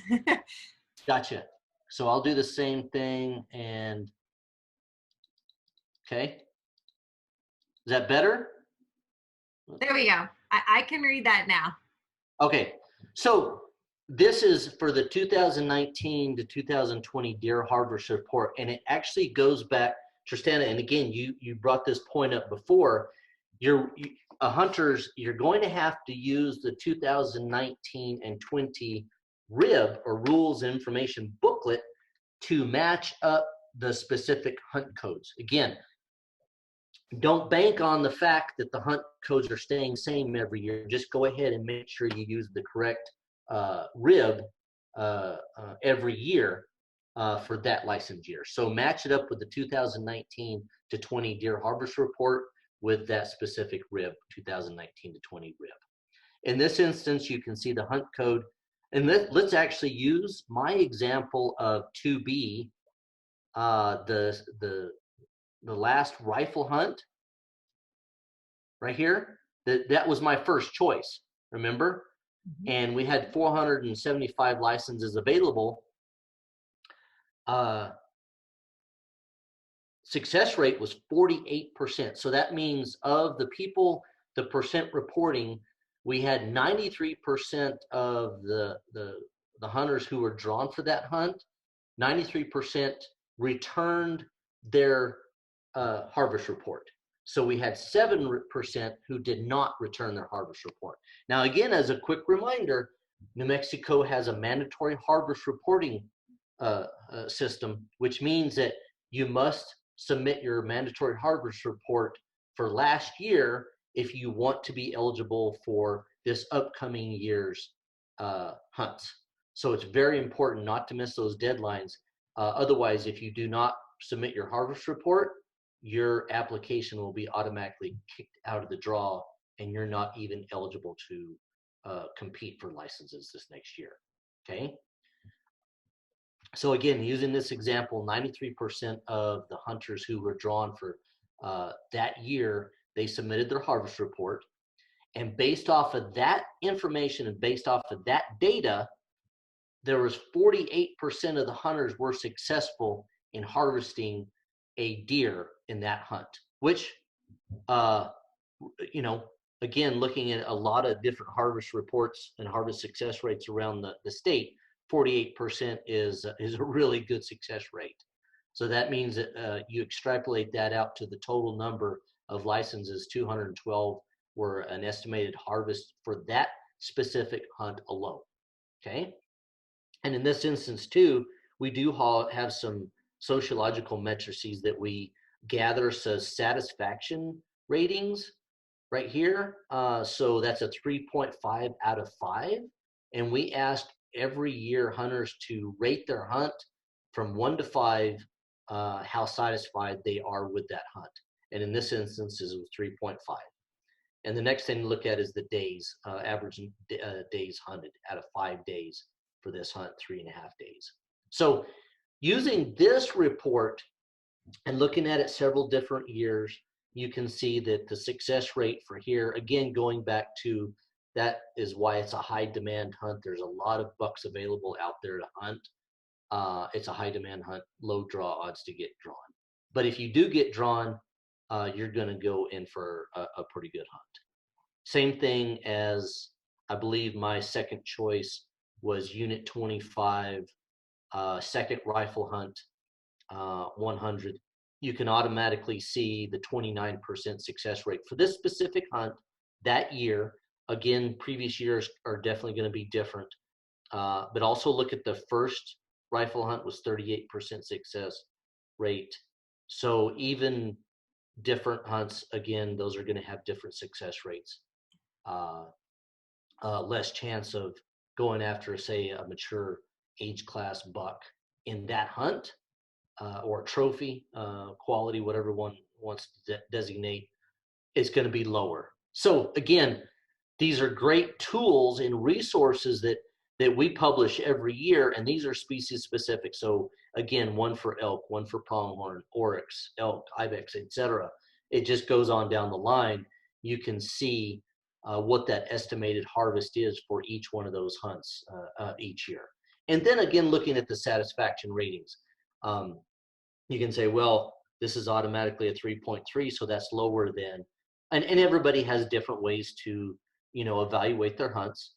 Gotcha. So I'll do the same thing, and okay. Is that better? There we go. I can read that now. Okay, so this is for the 2019 to 2020 deer harvest report, and it actually goes back, Tristana, and again, you brought this point up before. Hunters, you're going to have to use the 2019 and 20 RIB, or Rules and Information Booklet, to match up the specific hunt codes. Again, don't bank on the fact that the hunt codes are staying same every year. Just go ahead and make sure you use the correct RIB every year for that license year. So match it up with the 2019 to 20 deer harvest report with that specific RIB, 2019 to 20 RIB. In this instance, you can see the hunt code. And let's actually use my example of 2B, the last rifle hunt right here. That was my first choice, remember? Mm-hmm. And we had 475 licenses available. Success rate was 48%. So that means of the people, the percent reporting, we had 93% of the hunters who were drawn for that hunt, 93% returned their harvest report. So we had 7% who did not return their harvest report. Now, again, as a quick reminder, New Mexico has a mandatory harvest reporting system, which means that you must submit your mandatory harvest report for last year if you want to be eligible for this upcoming year's hunts. So it's very important not to miss those deadlines. Otherwise, if you do not submit your harvest report, your application will be automatically kicked out of the draw, and you're not even eligible to compete for licenses this next year. Okay. So again, using this example, 93% of the hunters who were drawn for that year, they submitted their harvest report. And based off of that information and based off of that data, there was 48% of the hunters were successful in harvesting a deer in that hunt, which, again, looking at a lot of different harvest reports and harvest success rates around the state, 48% is a really good success rate. So that means that you extrapolate that out to the total number of licenses, 212 were an estimated harvest for that specific hunt alone. Okay. And in this instance too, we do have some sociological matrices that we gather, so satisfaction ratings right here. So that's a 3.5 out of 5. And we asked every year hunters to rate their hunt from 1 to 5, how satisfied they are with that hunt. And in this instance, it was 3.5. And the next thing to look at is the days, average days hunted out of 5 days for this hunt, 3.5 days. So using this report and looking at it several different years, you can see that the success rate for here, again, going back to that is why it's a high demand hunt. There's a lot of bucks available out there to hunt. It's a high demand hunt, low draw odds to get drawn. But if you do get drawn, you're going to go in for a pretty good hunt. Same thing as, I believe my second choice was Unit 25, second rifle hunt, 100. You can automatically see the 29% success rate for this specific hunt that year. Again, previous years are definitely going to be different. But also look at the first rifle hunt was 38% success rate. So even different hunts, again, those are going to have different success rates. Less chance of going after, say, a mature age class buck in that hunt, or trophy quality, whatever one wants to designate, is going to be lower. So again, these are great tools and resources that we publish every year, and these are species specific. So again, one for elk, one for pronghorn, oryx, elk, ibex, etc. It just goes on down the line. You can see what that estimated harvest is for each one of those hunts each year. And then again, looking at the satisfaction ratings, you can say, well, this is automatically a 3.3, so that's lower than, and everybody has different ways to, evaluate their hunts.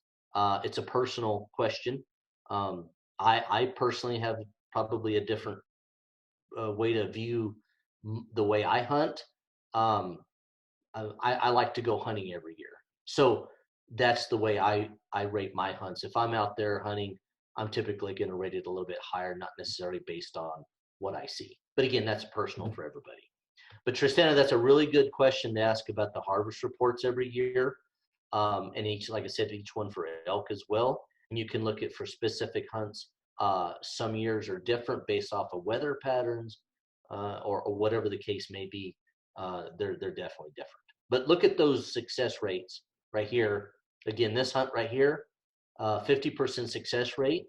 It's a personal question. I personally have probably a different way to view the way I hunt. I like to go hunting every year. So that's the way I rate my hunts. If I'm out there hunting, I'm typically going to rate it a little bit higher, not necessarily based on what I see. But again, that's personal for everybody. But Tristana, that's a really good question to ask about the harvest reports every year. And each, like I said, each one for elk as well. And you can look at for specific hunts. Some years are different based off of weather patterns, or whatever the case may be. They're definitely different. But look at those success rates right here. Again, this hunt right here, 50% success rate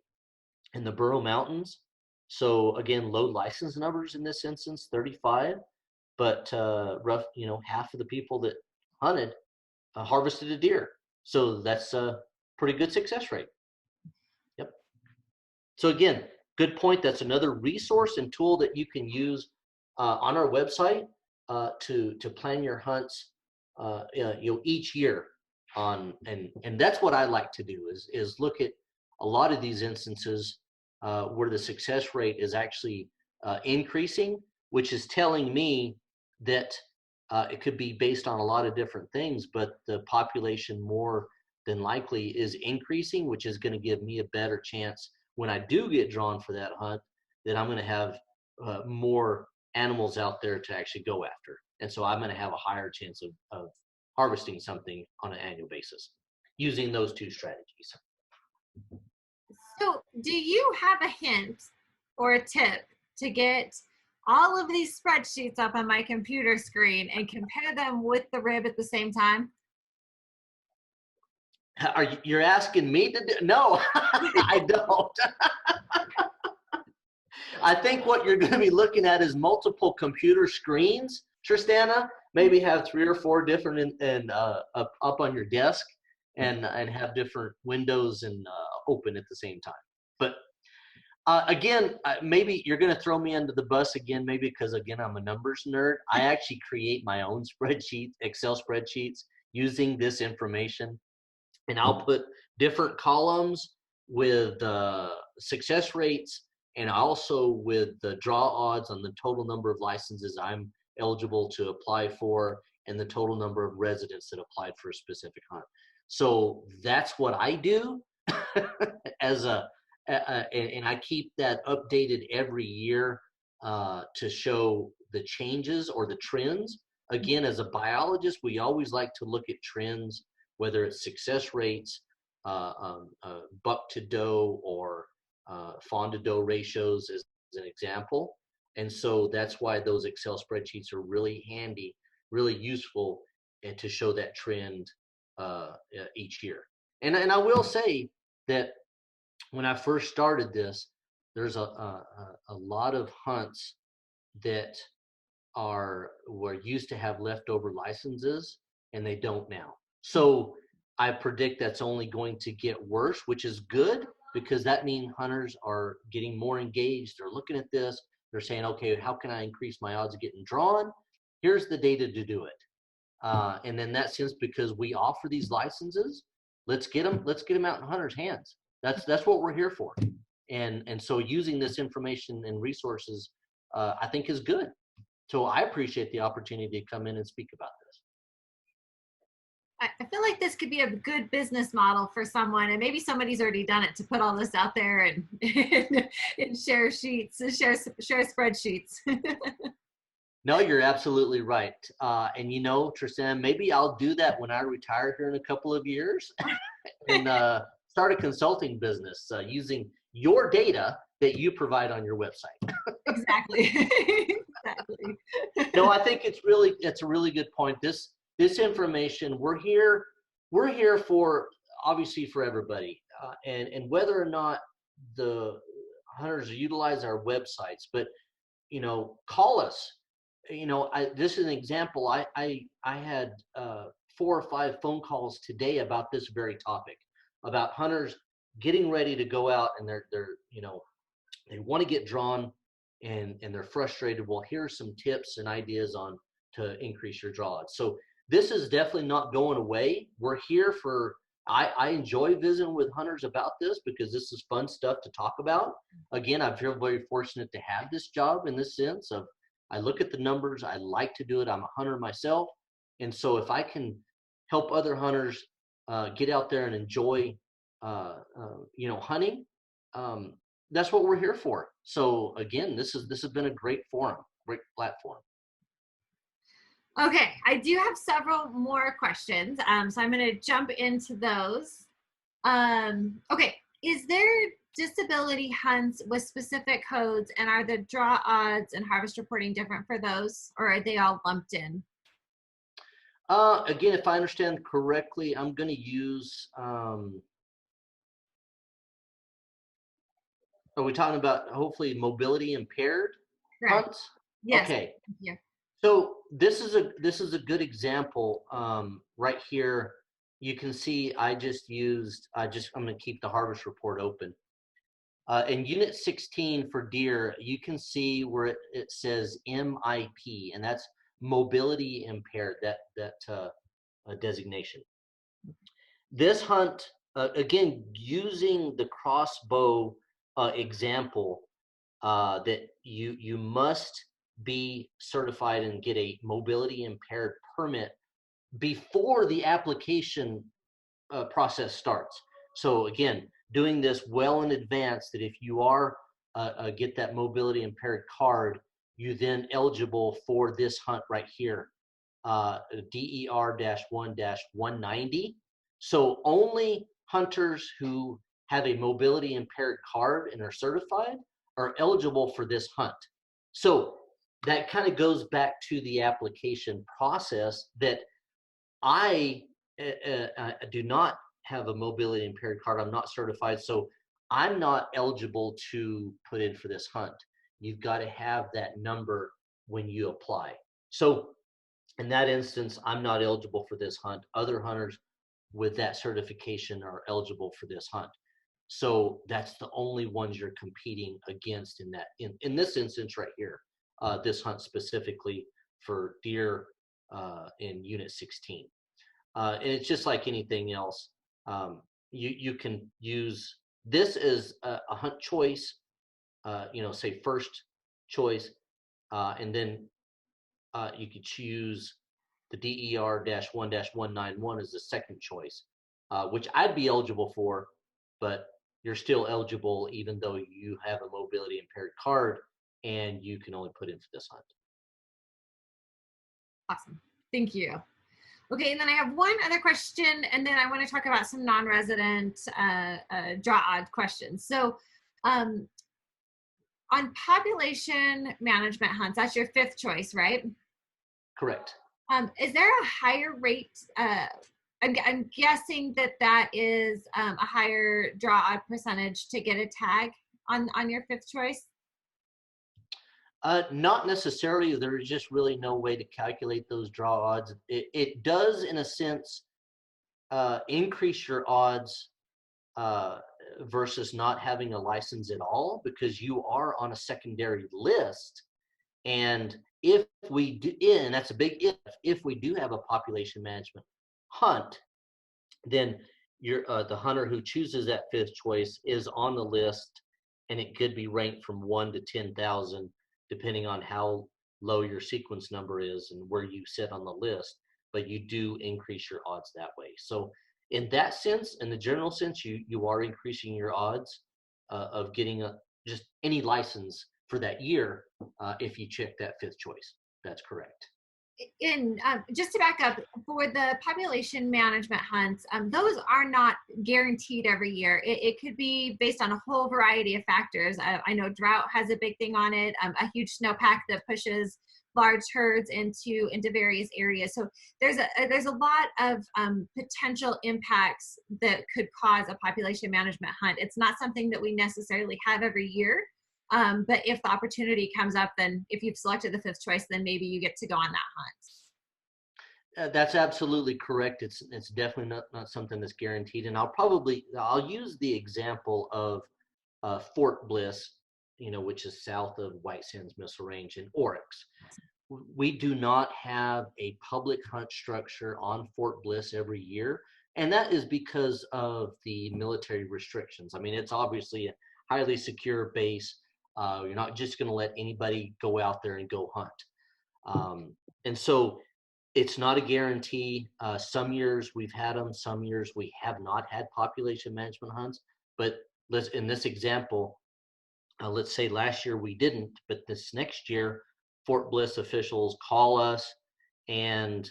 in the Burro Mountains. So again, low license numbers in this instance, 35, but rough, half of the people that hunted harvested a deer. So that's a pretty good success rate. Yep. So again, good point. That's another resource and tool that you can use on our website to plan your hunts each year on, and that's what I like to do is look at a lot of these instances where the success rate is actually increasing, which is telling me that it could be based on a lot of different things, but the population more than likely is increasing, which is going to give me a better chance when I do get drawn for that hunt, that I'm going to have more animals out there to actually go after. And so I'm going to have a higher chance of harvesting something on an annual basis. using those two strategies. So do you have a hint or a tip to get all of these spreadsheets up on my computer screen and compare them with the rib at the same time? You're asking me to do? No, I don't. I think what you're going to be looking at is multiple computer screens, Tristana. Maybe have 3 or 4 different up on your desk, and have different windows and open at the same time. But again, maybe you're going to throw me under the bus again, maybe because, again, I'm a numbers nerd. I actually create my own spreadsheets, Excel spreadsheets, using this information. And I'll put different columns with success rates, and also with the draw odds on the total number of licenses I'm eligible to apply for, and the total number of residents that applied for a specific hunt. So that's what I do and I keep that updated every year to show the changes or the trends. Again, as a biologist, we always like to look at trends, whether it's success rates, buck to doe, or fawn to doe ratios as an example. And so that's why those Excel spreadsheets are really handy, really useful, and to show that trend each year. And I will say that when I first started this, there's a lot of hunts that were used to have leftover licenses, and they don't now. So I predict that's only going to get worse, which is good, because that means hunters are getting more engaged. They're looking at this. They're saying, okay, how can I increase my odds of getting drawn? Here's the data to do it. And in that sense, because we offer these licenses, let's get them out in hunters' hands. That's what we're here for. And so using this information and resources, I think is good. So I appreciate the opportunity to come in and speak about this. I feel like this could be a good business model for someone, and maybe somebody's already done it, to put all this out there and share sheets, share spreadsheets. No, you're absolutely right. And Tristan, maybe I'll do that when I retire here in a couple of years and start a consulting business using your data that you provide on your website. Exactly. Exactly. No, I think it's a really good point. This information, we're here for, obviously, for everybody, and whether or not the hunters utilize our websites, but call us. This is an example. I had 4 or 5 phone calls today about this very topic, about hunters getting ready to go out, and they want to get drawn, and they're frustrated. Well, here are some tips and ideas on to increase your draw odds. So this is definitely not going away. We're here for, I enjoy visiting with hunters about this, because this is fun stuff to talk about. Again, I feel very fortunate to have this job, in this sense of, I look at the numbers, I like to do it. I'm a hunter myself. And so if I can help other hunters get out there and enjoy, hunting, that's what we're here for. So again, this has been a great forum, great platform. Okay, I do have several more questions, so I'm going to jump into those. Okay, is there disability hunts with specific codes, and are the draw odds and harvest reporting different for those, or are they all lumped in? Again, if I understand correctly, I'm going to use, are we talking about hopefully mobility impaired hunts? Yes. Okay. Yeah. So this is a good example right here. You can see I'm going to keep the harvest report open. In unit 16 for deer, you can see where it says MIP, and that's mobility impaired, that designation. This hunt, again, using the crossbow example, that you must be certified and get a mobility impaired permit before the application process starts. So again, doing this well in advance, that if you are get that mobility impaired card, you then eligible for this hunt right here, DER-1-190. So only hunters who have a mobility impaired card and are certified are eligible for this hunt. So that kind of goes back to the application process that I do not have a mobility impaired card. I'm not certified, so I'm not eligible to put in for this hunt. You've got to have that number when you apply. So in that instance, I'm not eligible for this hunt. Other hunters with that certification are eligible for this hunt. So that's the only ones you're competing against in this instance right here, this hunt specifically for deer in Unit 16. And it's just like anything else. You can use this as a hunt choice, say first choice, and then you could choose the DER-1-191 as the second choice, which I'd be eligible for, but you're still eligible even though you have a mobility impaired card and you can only put in for this hunt. Awesome. Thank you. Okay, and then I have one other question, and then I want to talk about some non-resident draw odd questions. So on population management hunts, that's your fifth choice, right? Correct. Is there a higher rate? I'm guessing that is a higher draw odd percentage to get a tag on your fifth choice? Not necessarily. There's just really no way to calculate those draw odds. It does, in a sense, increase your odds versus not having a license at all, because you are on a secondary list. And if we do, and that's a big if we do have a population management hunt, then the hunter who chooses that fifth choice is on the list, and it could be ranked from 1 to 10,000, depending on how low your sequence number is and where you sit on the list. But you do increase your odds that way. So in that sense, in the general sense, you are increasing your odds of getting just any license for that year if you check that fifth choice. That's correct. And just to back up, for the population management hunts, those are not guaranteed every year. It could be based on a whole variety of factors. I know drought has a big thing on it, a huge snowpack that pushes large herds into various areas. So there's a lot of potential impacts that could cause a population management hunt. It's not something that we necessarily have every year. But if the opportunity comes up, then if you've selected the fifth choice, then maybe you get to go on that hunt. That's absolutely correct. It's definitely not something that's guaranteed. And I'll use the example of Fort Bliss, which is south of White Sands Missile Range in Oryx. We do not have a public hunt structure on Fort Bliss every year. And that is because of the military restrictions. I mean, it's obviously a highly secure base. You're not just going to let anybody go out there and go hunt. And so it's not a guarantee. Some years we've had them, some years we have not had population management hunts. But in this example, let's say last year we didn't, but this next year, Fort Bliss officials call us and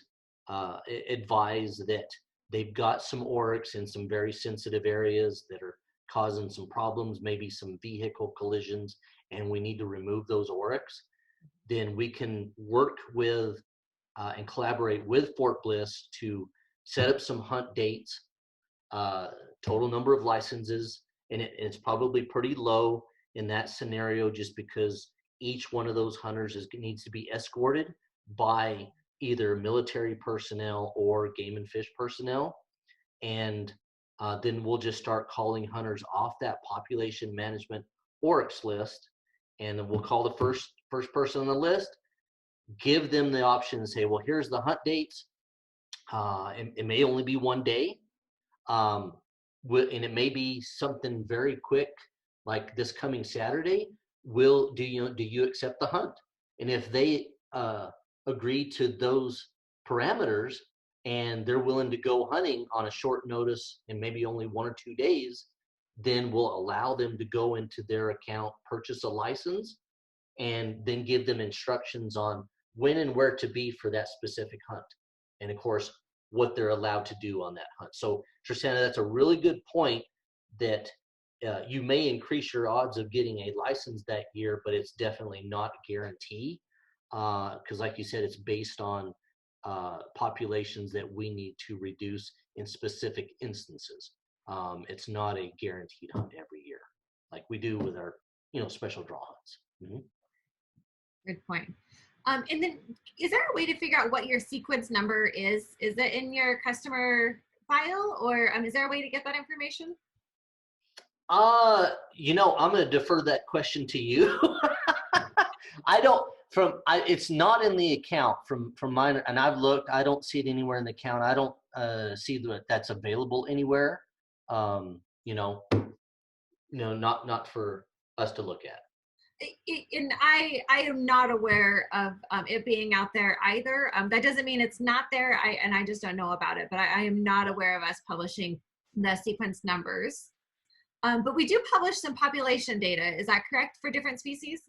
advise that they've got some oryx in some very sensitive areas that are causing some problems, maybe some vehicle collisions, and we need to remove those oryx. Then we can work with and collaborate with Fort Bliss to set up some hunt dates, total number of licenses, and it's probably pretty low in that scenario just because each one of those hunters needs to be escorted by either military personnel or game and fish personnel. And then we'll just start calling hunters off that population management oryx list, and then we'll call the first person on the list, give them the option and say, well, here's the hunt dates. It may only be one day, and it may be something very quick, like this coming Saturday. Do you accept the hunt? And if they agree to those parameters and they're willing to go hunting on a short notice and maybe only 1 or 2 days, then we'll allow them to go into their account, purchase a license, and then give them instructions on when and where to be for that specific hunt. And of course, what they're allowed to do on that hunt. So Tristana, that's a really good point, that you may increase your odds of getting a license that year, but it's definitely not a guarantee, because like you said, it's based on populations that we need to reduce in specific instances. It's not a guaranteed hunt every year like we do with our special draw hunts. Mm-hmm. Good point. And then is there a way to figure out what your sequence number is? Is it in your customer file, or is there a way to get that information? I'm going to defer that question to you. It's not in the account from mine, and I've looked. I don't see it anywhere in the account. I don't see that that's available anywhere. Not for us to look at. And I am not aware of it being out there either. That doesn't mean it's not there. I just don't know about it, but I am not aware of us publishing the sequence numbers. But we do publish some population data. Is that correct, for different species?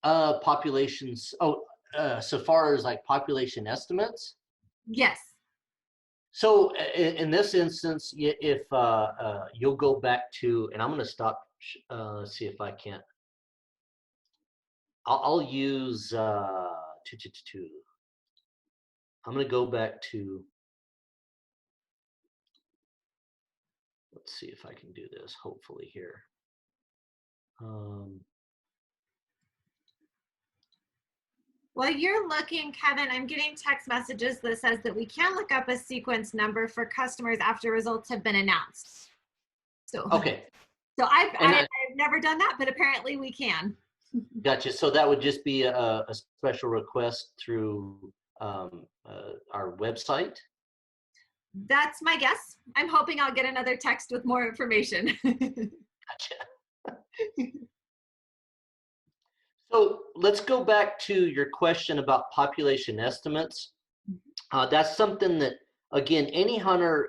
Populations. So far as like population estimates? Yes. So in this instance, if you'll go back to, and I'm going to stop, see if I can't. I'll use I'm going to go back to. Let's see if I can do this. Hopefully here. While you're looking, Kevin, I'm getting text messages that says that we can look up a sequence number for customers after results have been announced. So okay. So I've never done that, but apparently we can. Gotcha. So that would just be a special request through our website? That's my guess. I'm hoping I'll get another text with more information. Gotcha. So let's go back to your question about population estimates. That's something that, again, any hunter,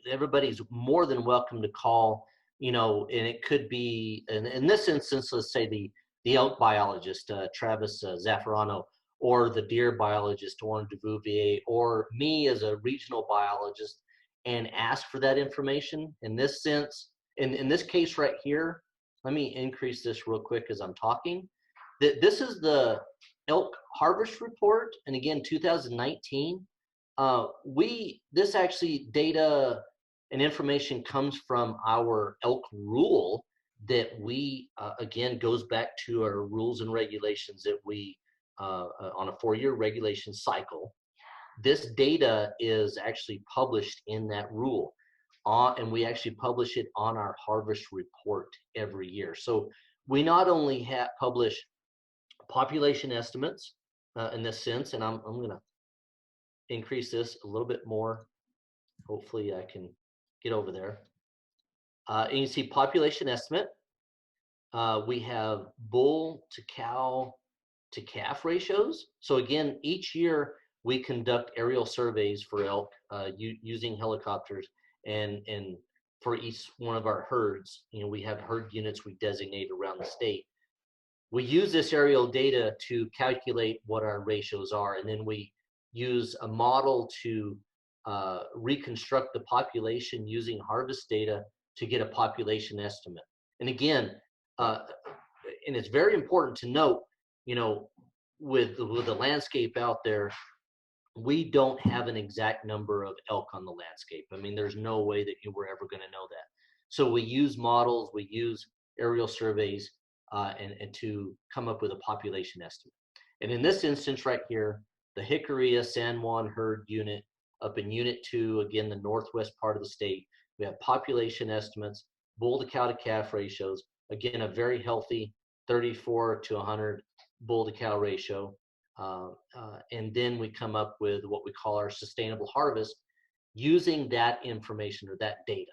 everybody's more than welcome to call, and it could be, in this instance, let's say the elk biologist, Travis Zaffarano, or the deer biologist, Warren DeVouvier, or me as a regional biologist, and ask for that information. In this sense, in this case right here, let me increase this real quick as I'm talking. This is the Elk Harvest Report, and again, 2019. This actually data and information comes from our elk rule that we, again, goes back to our rules and regulations that we, on a 4-year regulation cycle. This data is actually published in that rule. And we actually publish it on our harvest report every year. So we not only publish population estimates in this sense, and I'm going to increase this a little bit more. Hopefully I can get over there. And you see population estimate. We have bull to cow to calf ratios. So again, each year we conduct aerial surveys for elk using helicopters. And for each one of our herds, we have herd units we designate around the state. We use this aerial data to calculate what our ratios are, and then we use a model to reconstruct the population using harvest data to get a population estimate. And again, and it's very important to note, with the landscape out there, we don't have an exact number of elk on the landscape. I mean, there's no way that we're ever going to know that. So we use models, we use aerial surveys, and to come up with a population estimate. And in this instance right here, the Jicarilla San Juan herd unit up in Unit 2, again, the northwest part of the state, we have population estimates, bull to cow to calf ratios, again, a very healthy 34 to 100 bull to cow ratio. And then we come up with what we call our sustainable harvest using that information or that data.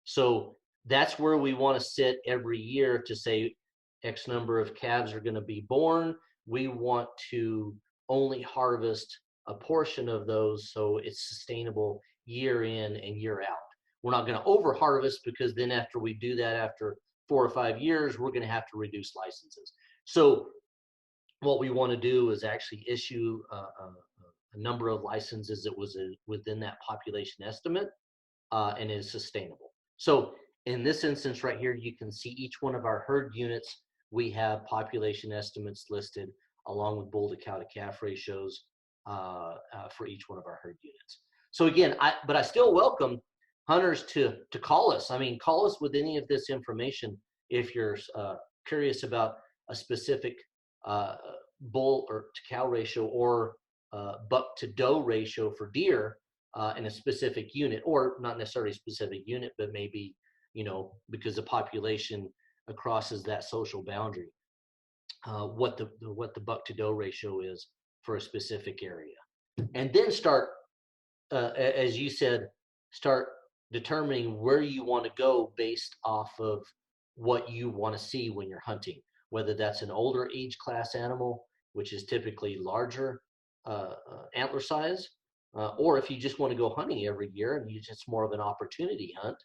So that's where we want to sit every year to say X number of calves are going to be born. We want to only harvest a portion of those so it's sustainable year in and year out. We're not going to over harvest, because then after we do that, after 4 or 5 years, we're going to have to reduce licenses. So what we want to do is actually issue number of licenses that was within that population estimate and is sustainable. So in this instance right here, you can see each one of our herd units. We have population estimates listed along with bull to cow to calf ratios for each one of our herd units. So again, but I still welcome hunters to call us. I mean, call us with any of this information if you're curious about a specific bull or to cow ratio or buck to doe ratio for deer in a specific unit, or not necessarily a specific unit, but maybe, because the population crosses that social boundary, what the buck to doe ratio is for a specific area. And then start, as you said, start determining where you want to go based off of what you want to see when you're hunting, whether that's an older age class animal, which is typically larger antler size, or if you just want to go hunting every year and it's more of an opportunity hunt,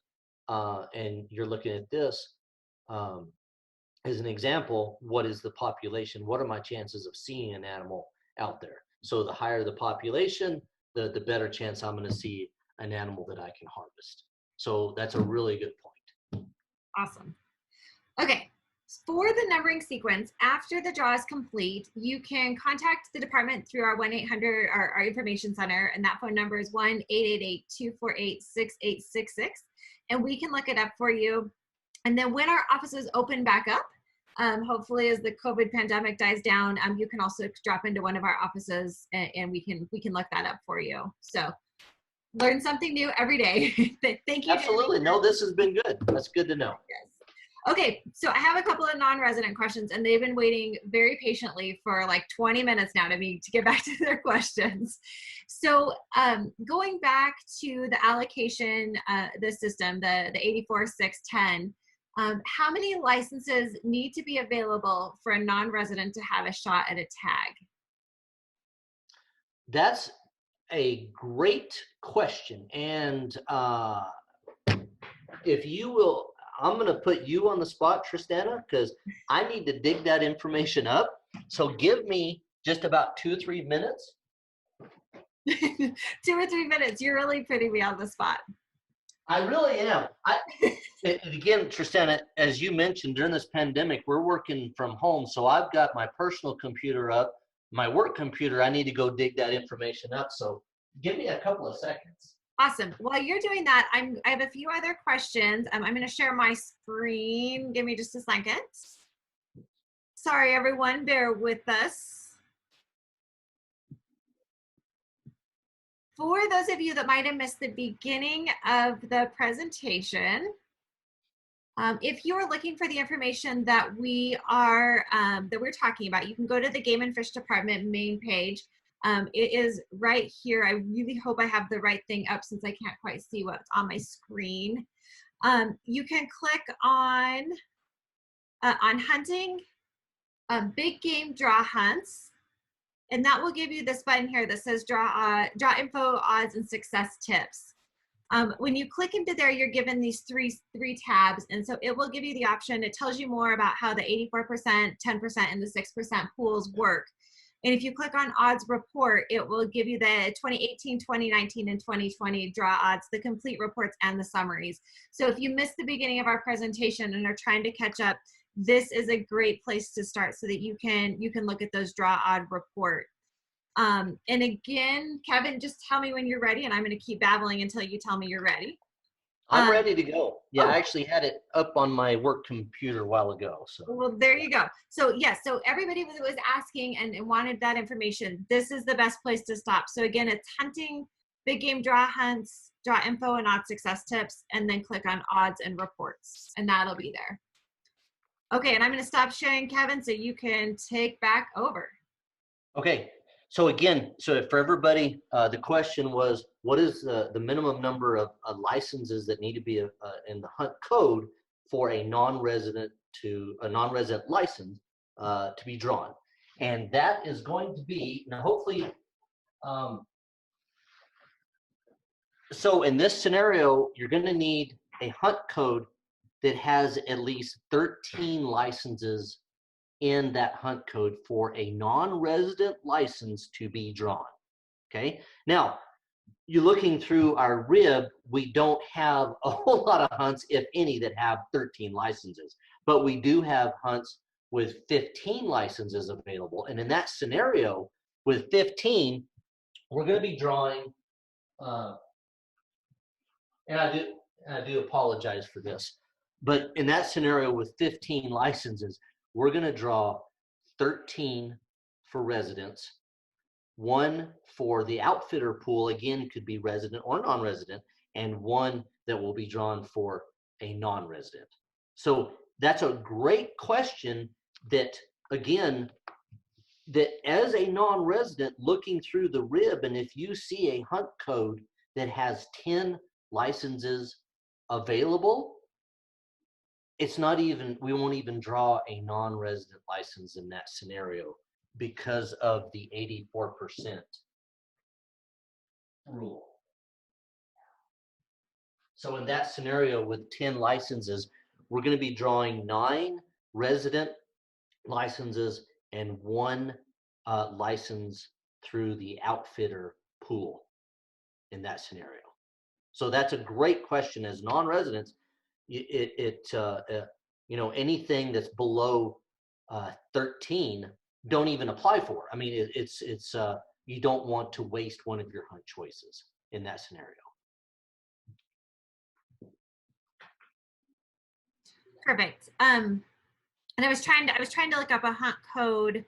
and you're looking at this as an example, what is the population? What are my chances of seeing an animal out there? So the higher the population, the better chance I'm going to see an animal that I can harvest. So that's a really good point. Awesome. Okay. For the numbering sequence, after the draw is complete, you can contact the department through our 1-800, our information center, and that phone number is 1-888-248-6866, and we can look it up for you. And then when our offices open back up, hopefully as the COVID pandemic dies down, you can also drop into one of our offices and we can look that up for you. So learn something new every day. Thank you. Absolutely. No, this has been good. That's good to know. Yes. Okay, so I have a couple of non-resident questions, and they've been waiting very patiently for like 20 minutes now to get back to their questions. So going back to the allocation, the system, the 84-610, how many licenses need to be available for a non-resident to have a shot at a tag? That's a great question. And if you will, I'm going to put you on the spot, Tristana, because I need to dig that information up. So give me just about 2 or 3 minutes. 2 or 3 minutes. You're really putting me on the spot. I really am. Again, Tristana, as you mentioned, during this pandemic, we're working from home. So I've got my personal computer up, my work computer. I need to go dig that information up. So give me a couple of seconds. Awesome. While you're doing that, I have a few other questions. I'm going to share my screen. Give me just a second. Sorry, everyone. Bear with us. For those of you that might have missed the beginning of the presentation, if you are looking for the information that we're talking about, you can go to the Game and Fish Department main page. It is right here. I really hope I have the right thing up since I can't quite see what's on my screen. You can click on hunting, big game draw hunts, and that will give you this button here that says draw info, odds, and success tips. When you click into there, you're given these three tabs, and so it will give you the option. It tells you more about how the 84%, 10%, and the 6% pools work. And if you click on odds report, it will give you the 2018, 2019, and 2020 draw odds, the complete reports, and the summaries. So if you missed the beginning of our presentation and are trying to catch up, this is a great place to start so that you can look at those draw odd report. And again, Kevin, just tell me when you're ready, and I'm going to keep babbling until you tell me you're ready. I'm ready to go. Yeah, I actually had it up on my work computer a while ago. So. Well, there you go. So yes, so everybody was asking and wanted that information. This is the best place to stop. So again, it's hunting, big game draw hunts, draw info, and odd success tips, and then click on odds and reports, and that'll be there. Okay, and I'm going to stop sharing, Kevin, so you can take back over. Okay. So again, so for everybody, the question was, what is the minimum number of licenses that need to be in the hunt code for a non-resident license to be drawn? And that is going to be, now hopefully, so in this scenario, you're going to need a hunt code that has at least 13 licenses in that hunt code for a non-resident license to be drawn. Okay. Now, you're looking through our rib, we don't have a whole lot of hunts, if any, that have 13 licenses, but we do have hunts with 15 licenses available. And in that scenario, with 15, we're going to be drawing, and I do apologize for this, but in that scenario with 15 licenses, we're going to draw 13 for residents, 1 for the outfitter pool, again, could be resident or non-resident, and 1 that will be drawn for a non-resident. So that's a great question that, again, that as a non-resident looking through the rib, and if you see a hunt code that has 10 licenses available, it's not even, we won't even draw a non-resident license in that scenario because of the 84% rule. So in that scenario with 10 licenses, we're going to be drawing 9 resident licenses and 1 license through the outfitter pool in that scenario. So that's a great question. As non-residents, you know, anything that's below 13, don't even apply for. I mean, it's you don't want to waste one of your hunt choices in that scenario. Perfect. And I was trying to look up a hunt code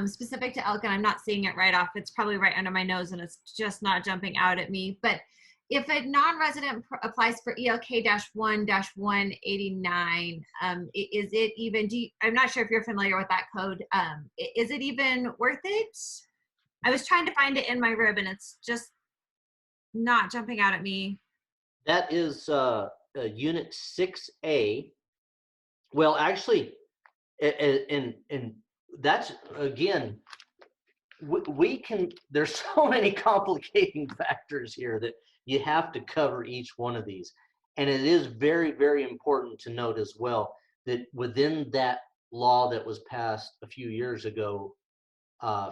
specific to elk, and I'm not seeing it right off. It's probably right under my nose, and it's just not jumping out at me. But if a non-resident applies for ELK-1-189, is it even? I'm not sure if you're familiar with that code. Is it even worth it? I was trying to find it in my rib, and it's just not jumping out at me. That is Unit 6A. Well, actually, and that's, again, we can, there's so many complicating factors here that you have to cover each one of these. And it is very, very important to note as well that within that law that was passed a few years ago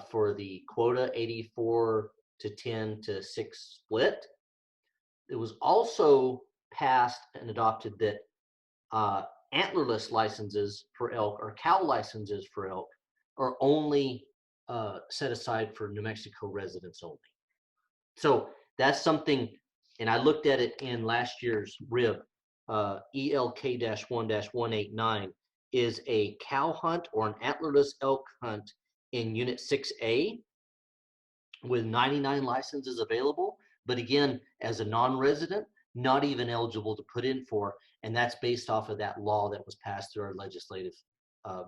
for the quota 84 to 10 to 6 split, it was also passed and adopted that antlerless licenses for elk or cow licenses for elk are only set aside for New Mexico residents only. So that's something, and I looked at it in last year's RIB, ELK-1-189 is a cow hunt or an antlerless elk hunt in Unit 6A with 99 licenses available. But again, as a non-resident, not even eligible to put in for, and that's based off of that law that was passed through our legislative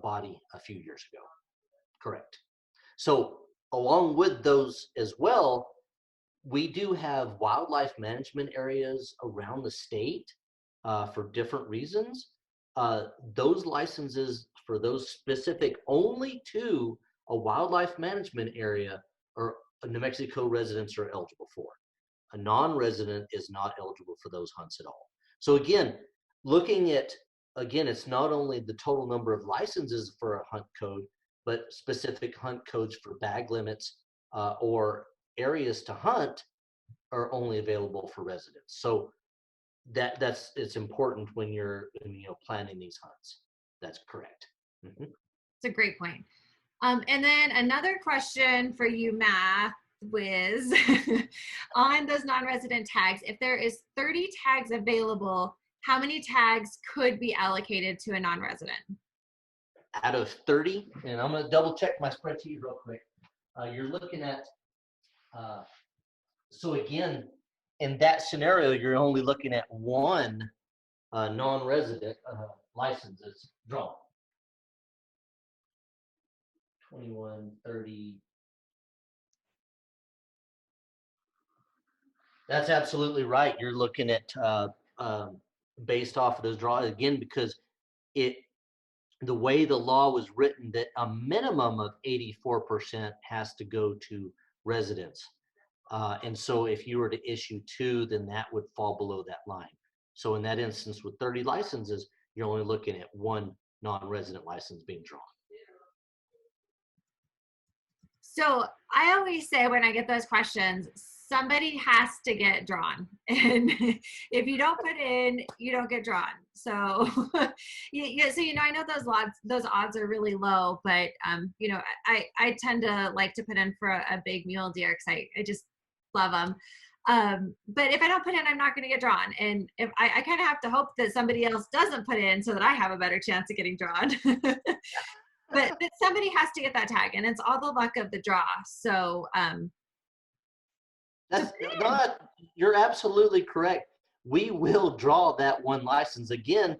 body a few years ago. Correct. So along with those as well, we do have wildlife management areas around the state for different reasons. Those licenses for those specific only to a wildlife management area or New Mexico residents are eligible for. A non-resident is not eligible for those hunts at all. So again, looking at, again, it's not only the total number of licenses for a hunt code, but specific hunt codes for bag limits or areas to hunt are only available for residents. So it's important when you're planning these hunts. That's correct. Mm-hmm. It's a great point. And then another question for you, Math Wiz, on those non-resident tags. If there is 30 tags available, how many tags could be allocated to a non-resident? Out of 30, and I'm going to double check my spreadsheet real quick. You're looking at, so again, in that scenario, you're only looking at 1 non-resident licenses drawn. 21, 30. That's absolutely right. You're looking at based off of those draws again, because the way the law was written, that a minimum of 84% has to go to residents. And so if you were to issue 2, then that would fall below that line. So in that instance, with 30 licenses, you're only looking at 1 non-resident license being drawn. So I always say when I get those questions, somebody has to get drawn. And if you don't put in, you don't get drawn. So yeah, so I know those odds are really low, but I tend to like to put in for a big mule deer because I just love them. But if I don't put in, I'm not going to get drawn. And if I kind of have to hope that somebody else doesn't put in so that I have a better chance of getting drawn. But somebody has to get that tag, and it's all the luck of the draw. So That's not, you're absolutely correct. We will draw that one license. Again,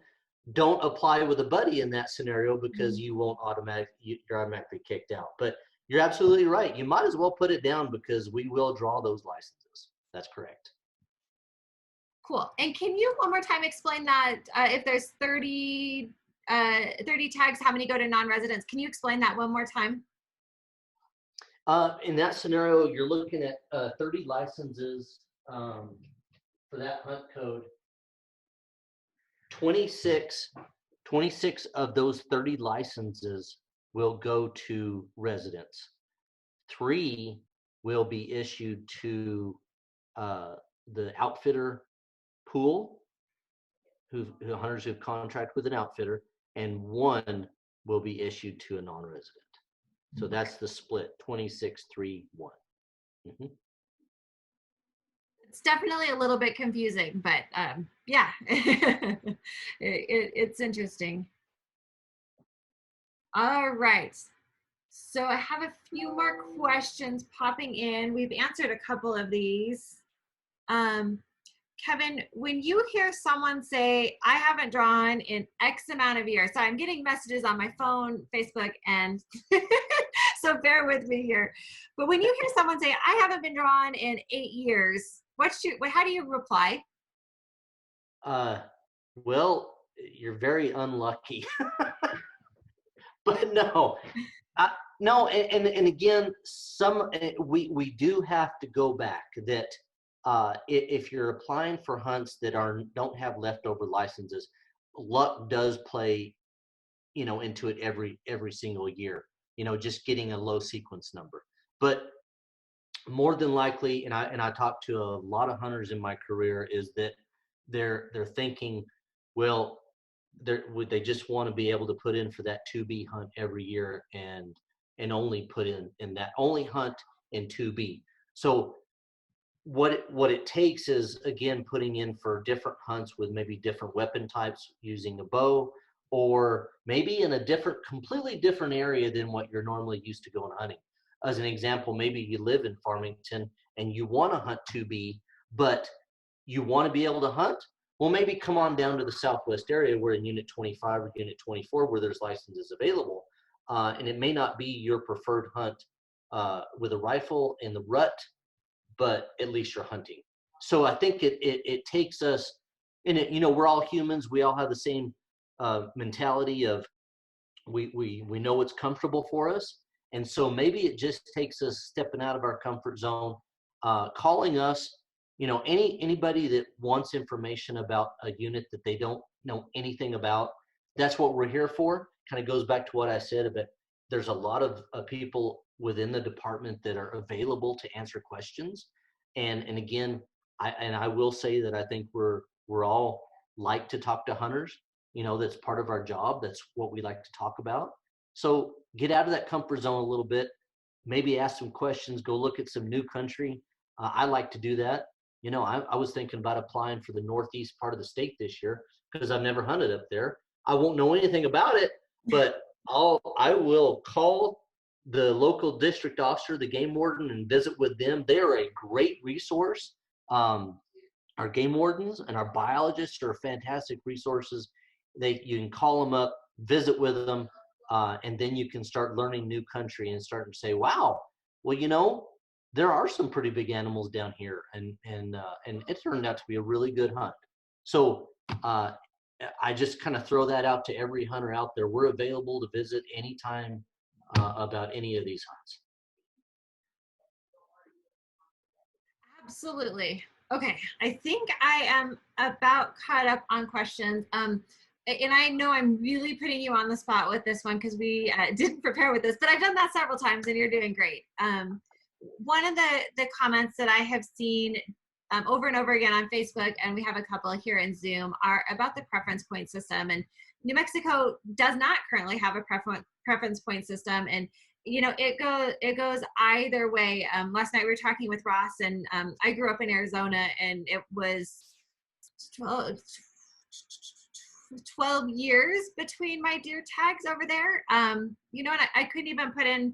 don't apply with a buddy in that scenario because you're automatically kicked out. But you're absolutely right. You might as well put it down because we will draw those licenses. That's correct. Cool. And can you one more time explain that if there's 30 tags, how many go to non-residents? Can you explain that one more time? In that scenario, you're looking at 30 licenses for that hunt code. 26 of those 30 licenses will go to residents. 3 will be issued to the outfitter pool, hunters who've contracted with an outfitter, and 1 will be issued to a non-resident. So that's the split, 26, 3, 1. Mm-hmm. It's definitely a little bit confusing, but yeah, it's interesting. All right. So I have a few more questions popping in. We've answered a couple of these. Kevin, when you hear someone say, I haven't drawn in X amount of years, so I'm getting messages on my phone, Facebook, and so bear with me here. But when you hear someone say, I haven't been drawn in 8 years, how do you reply? Well, you're very unlucky. But no, no, and again, we do have to go back that if you're applying for hunts that don't have leftover licenses, luck does play, into it every single year. Just getting a low sequence number, but more than likely, and I talked to a lot of hunters in my career, is that they're thinking, well, they just want to be able to put in for that 2B hunt every year and only put in that only hunt in 2B. So what it takes is, again, putting in for different hunts with maybe different weapon types, using a bow, or maybe in a completely different area than what you're normally used to going hunting. As an example, maybe you live in Farmington and you want to hunt 2B, but you want to be able to hunt. Well, maybe come on down to the Southwest area where in Unit 25 or Unit 24 where there's licenses available. And it may not be your preferred hunt with a rifle in the rut, but at least you're hunting. So I think it takes us, and we're all humans. We all have the same mentality of we know what's comfortable for us. And so maybe it just takes us stepping out of our comfort zone, calling us, anybody that wants information about a unit that they don't know anything about. That's what we're here for. Kind of goes back to what I said about there's a lot of people within the department that are available to answer questions. And again, I will say that I think we're all like to talk to hunters. That's part of our job. That's what we like to talk about. So get out of that comfort zone a little bit, maybe ask some questions, go look at some new country. I like to do that. I was thinking about applying for the northeast part of the state this year because I've never hunted up there. I won't know anything about it, but I will call the local district officer, the game warden, and visit with them. They are a great resource. Our game wardens and our biologists are fantastic resources. You can call them up, visit with them, and then you can start learning new country and start to say, wow, well, there are some pretty big animals down here, and it turned out to be a really good hunt. So I just kind of throw that out to every hunter out there. We're available to visit anytime about any of these hunts. Absolutely. Okay, I think I am about caught up on questions. and I know I'm really putting you on the spot with this one because we didn't prepare with this, but I've done that several times and you're doing great. One of the comments that I have seen over and over again on Facebook, and we have a couple here in Zoom, are about the preference point system. And New Mexico does not currently have a preference point system, and it goes either way. Last night we were talking with Ross, and I grew up in Arizona, and it was 12 years between my deer tags over there. And I couldn't even put in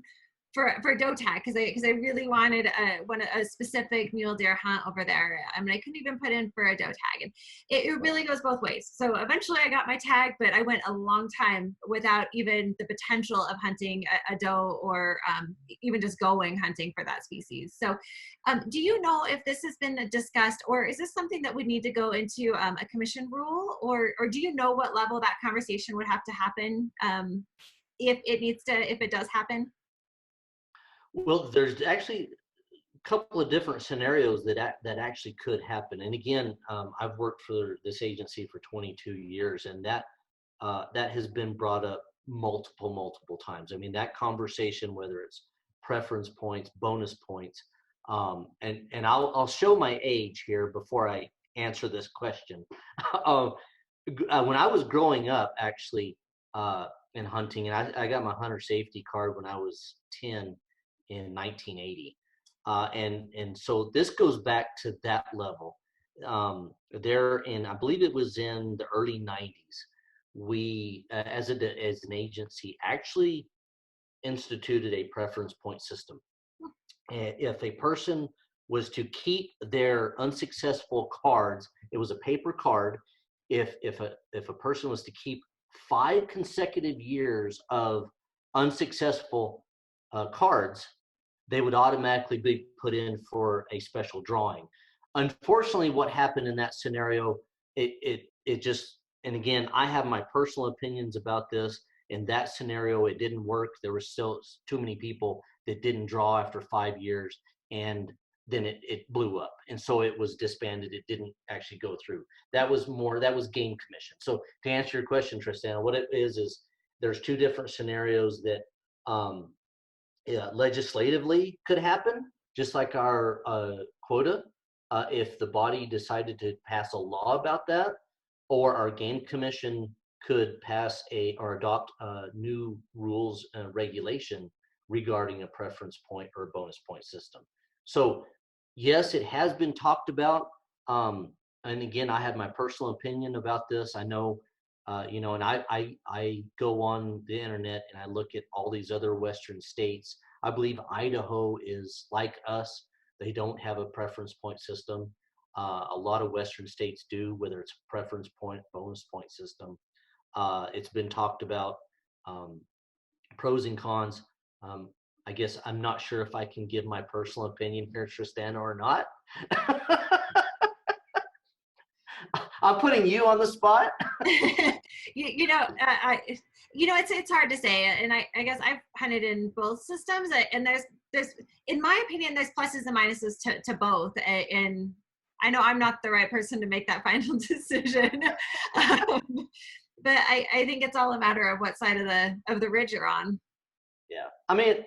for doe tag because I really wanted a specific mule deer hunt over there. I mean, I couldn't even put in for a doe tag, and it really goes both ways. So eventually I got my tag, but I went a long time without even the potential of hunting a doe or even just going hunting for that species. So do you know if this has been discussed, or is this something that would need to go into a commission rule, or do you know what level that conversation would have to happen if it does happen? Well, there's actually a couple of different scenarios that actually could happen. And again, I've worked for this agency for 22 years, and that has been brought up multiple times. I mean, that conversation, whether it's preference points, bonus points, and I'll show my age here before I answer this question. When I was growing up, actually, in hunting, and I got my hunter safety card when I was 10 in 1980. And so this goes back to that level. I believe it was in the early 90s, we, as an agency, actually instituted a preference point system. And if a person was to keep their unsuccessful cards, it was a paper card. If a person was to keep 5 consecutive years of unsuccessful cards, they would automatically be put in for a special drawing. Unfortunately, what happened in that scenario, it just, and again, I have my personal opinions about this. In that scenario, it didn't work. There were still too many people that didn't draw after 5 years, and then it blew up. And so it was disbanded. It didn't actually go through. That was game commission. So to answer your question, Tristana, what it is there's 2 different scenarios that legislatively could happen, just like our quota, if the body decided to pass a law about that, or our game commission could pass or adopt new rules and regulation regarding a preference point or a bonus point system. So yes, it has been talked about. And again, I have my personal opinion about this. I know, and I go on the internet and I look at all these other Western states. I believe Idaho is like us. They don't have a preference point system. A lot of Western states do, whether it's preference point, bonus point system. It's been talked about, pros and cons. I guess I'm not sure if I can give my personal opinion here, Tristana, or not. I'm putting you on the spot. It's hard to say, and I guess I've hunted in both systems, and there's in my opinion, there's pluses and minuses to both, and I know I'm not the right person to make that final decision. But I think it's all a matter of what side of the ridge you're on. Yeah, I mean,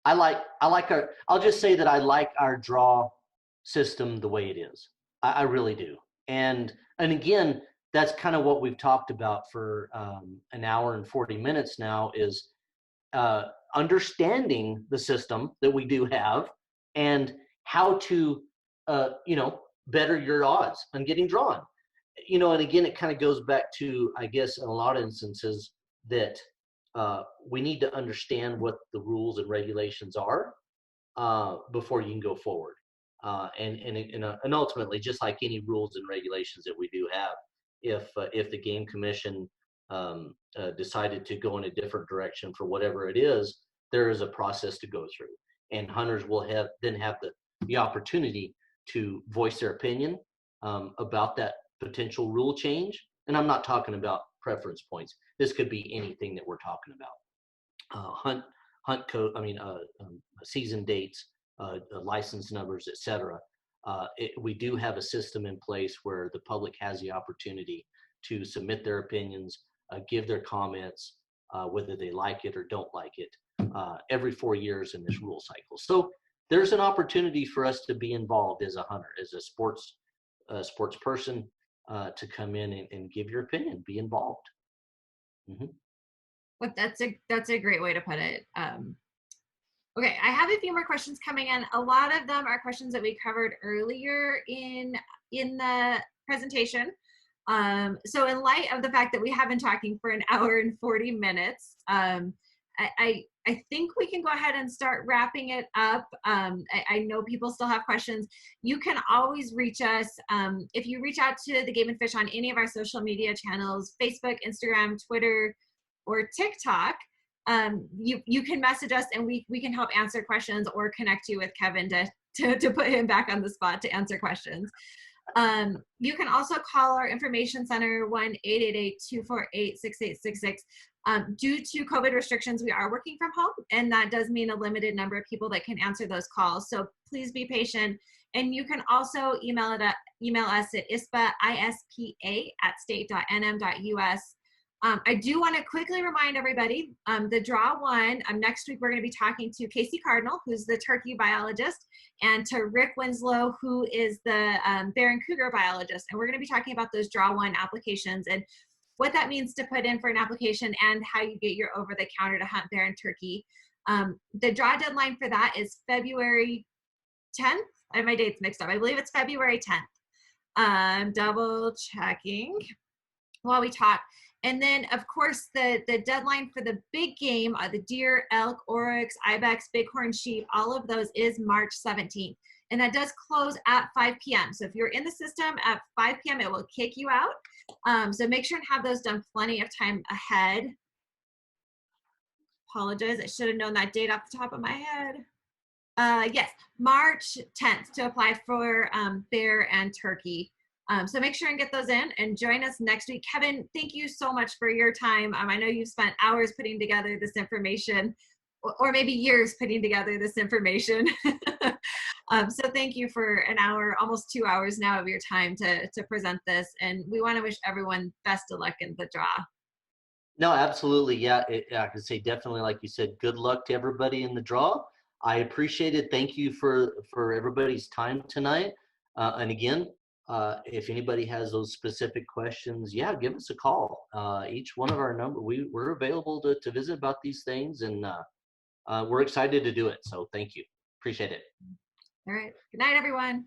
I'll just say that I like our draw system the way it is. I really do. And again, that's kind of what we've talked about for an hour and 40 minutes now, is understanding the system that we do have and how to, better your odds on getting drawn. And again, it kind of goes back to, I guess, in a lot of instances that we need to understand what the rules and regulations are before you can go forward. And ultimately, just like any rules and regulations that we do have, if the game commission decided to go in a different direction for whatever it is, there is a process to go through, and hunters will have the opportunity to voice their opinion about that potential rule change. And I'm not talking about preference points. This could be anything that we're talking about. Hunt code. Season dates, license numbers, etc. We do have a system in place where the public has the opportunity to submit their opinions, give their comments, whether they like it or don't like it, every 4 years in this rule cycle. So there's an opportunity for us to be involved as a hunter, as a sports person, to come in and give your opinion, be involved. Mm-hmm. Well, that's a great way to put it. Okay, I have a few more questions coming in. A lot of them are questions that we covered earlier in the presentation. So in light of the fact that we have been talking for an hour and 40 minutes, I think we can go ahead and start wrapping it up. I know people still have questions. You can always reach us. If you reach out to the Game and Fish on any of our social media channels, Facebook, Instagram, Twitter, or TikTok, you can message us and we can help answer questions or connect you with Kevin to put him back on the spot to answer questions. You can also call our information center 1-888-248-6866. Due to COVID restrictions, we are working from home, and that does mean a limited number of people that can answer those calls. So please be patient. And you can also email us at ispa@state.nm.us. I do want to quickly remind everybody, the draw one, next week we're going to be talking to Casey Cardinal, who's the turkey biologist, and to Rick Winslow, who is the bear and cougar biologist. And we're going to be talking about those draw one applications and what that means to put in for an application and how you get your over-the-counter to hunt bear and turkey. The draw deadline for that is February 10th. I have my dates mixed up. I believe it's February 10th. Double checking while we talk. And then, of course, the deadline for the big game, the deer, elk, oryx, ibex, bighorn sheep, all of those is March 17th. And that does close at 5 p.m. So if you're in the system at 5 p.m., it will kick you out. So make sure and have those done plenty of time ahead. Apologize, I should have known that date off the top of my head. Yes, March 10th to apply for bear and turkey. So make sure and get those in and join us next week. Kevin, thank you so much for your time. I know you've spent hours putting together this information, or maybe years putting together this information. So thank you for an hour, almost 2 hours now of your time to present this. And we want to wish everyone best of luck in the draw. No, absolutely. Yeah, I can say definitely, like you said, good luck to everybody in the draw. I appreciate it. Thank you for everybody's time tonight. And again, if anybody has those specific questions, yeah, give us a call. Each one of our number, we're available to visit about these things, and we're excited to do it. So thank you. Appreciate it. All right. Good night, everyone.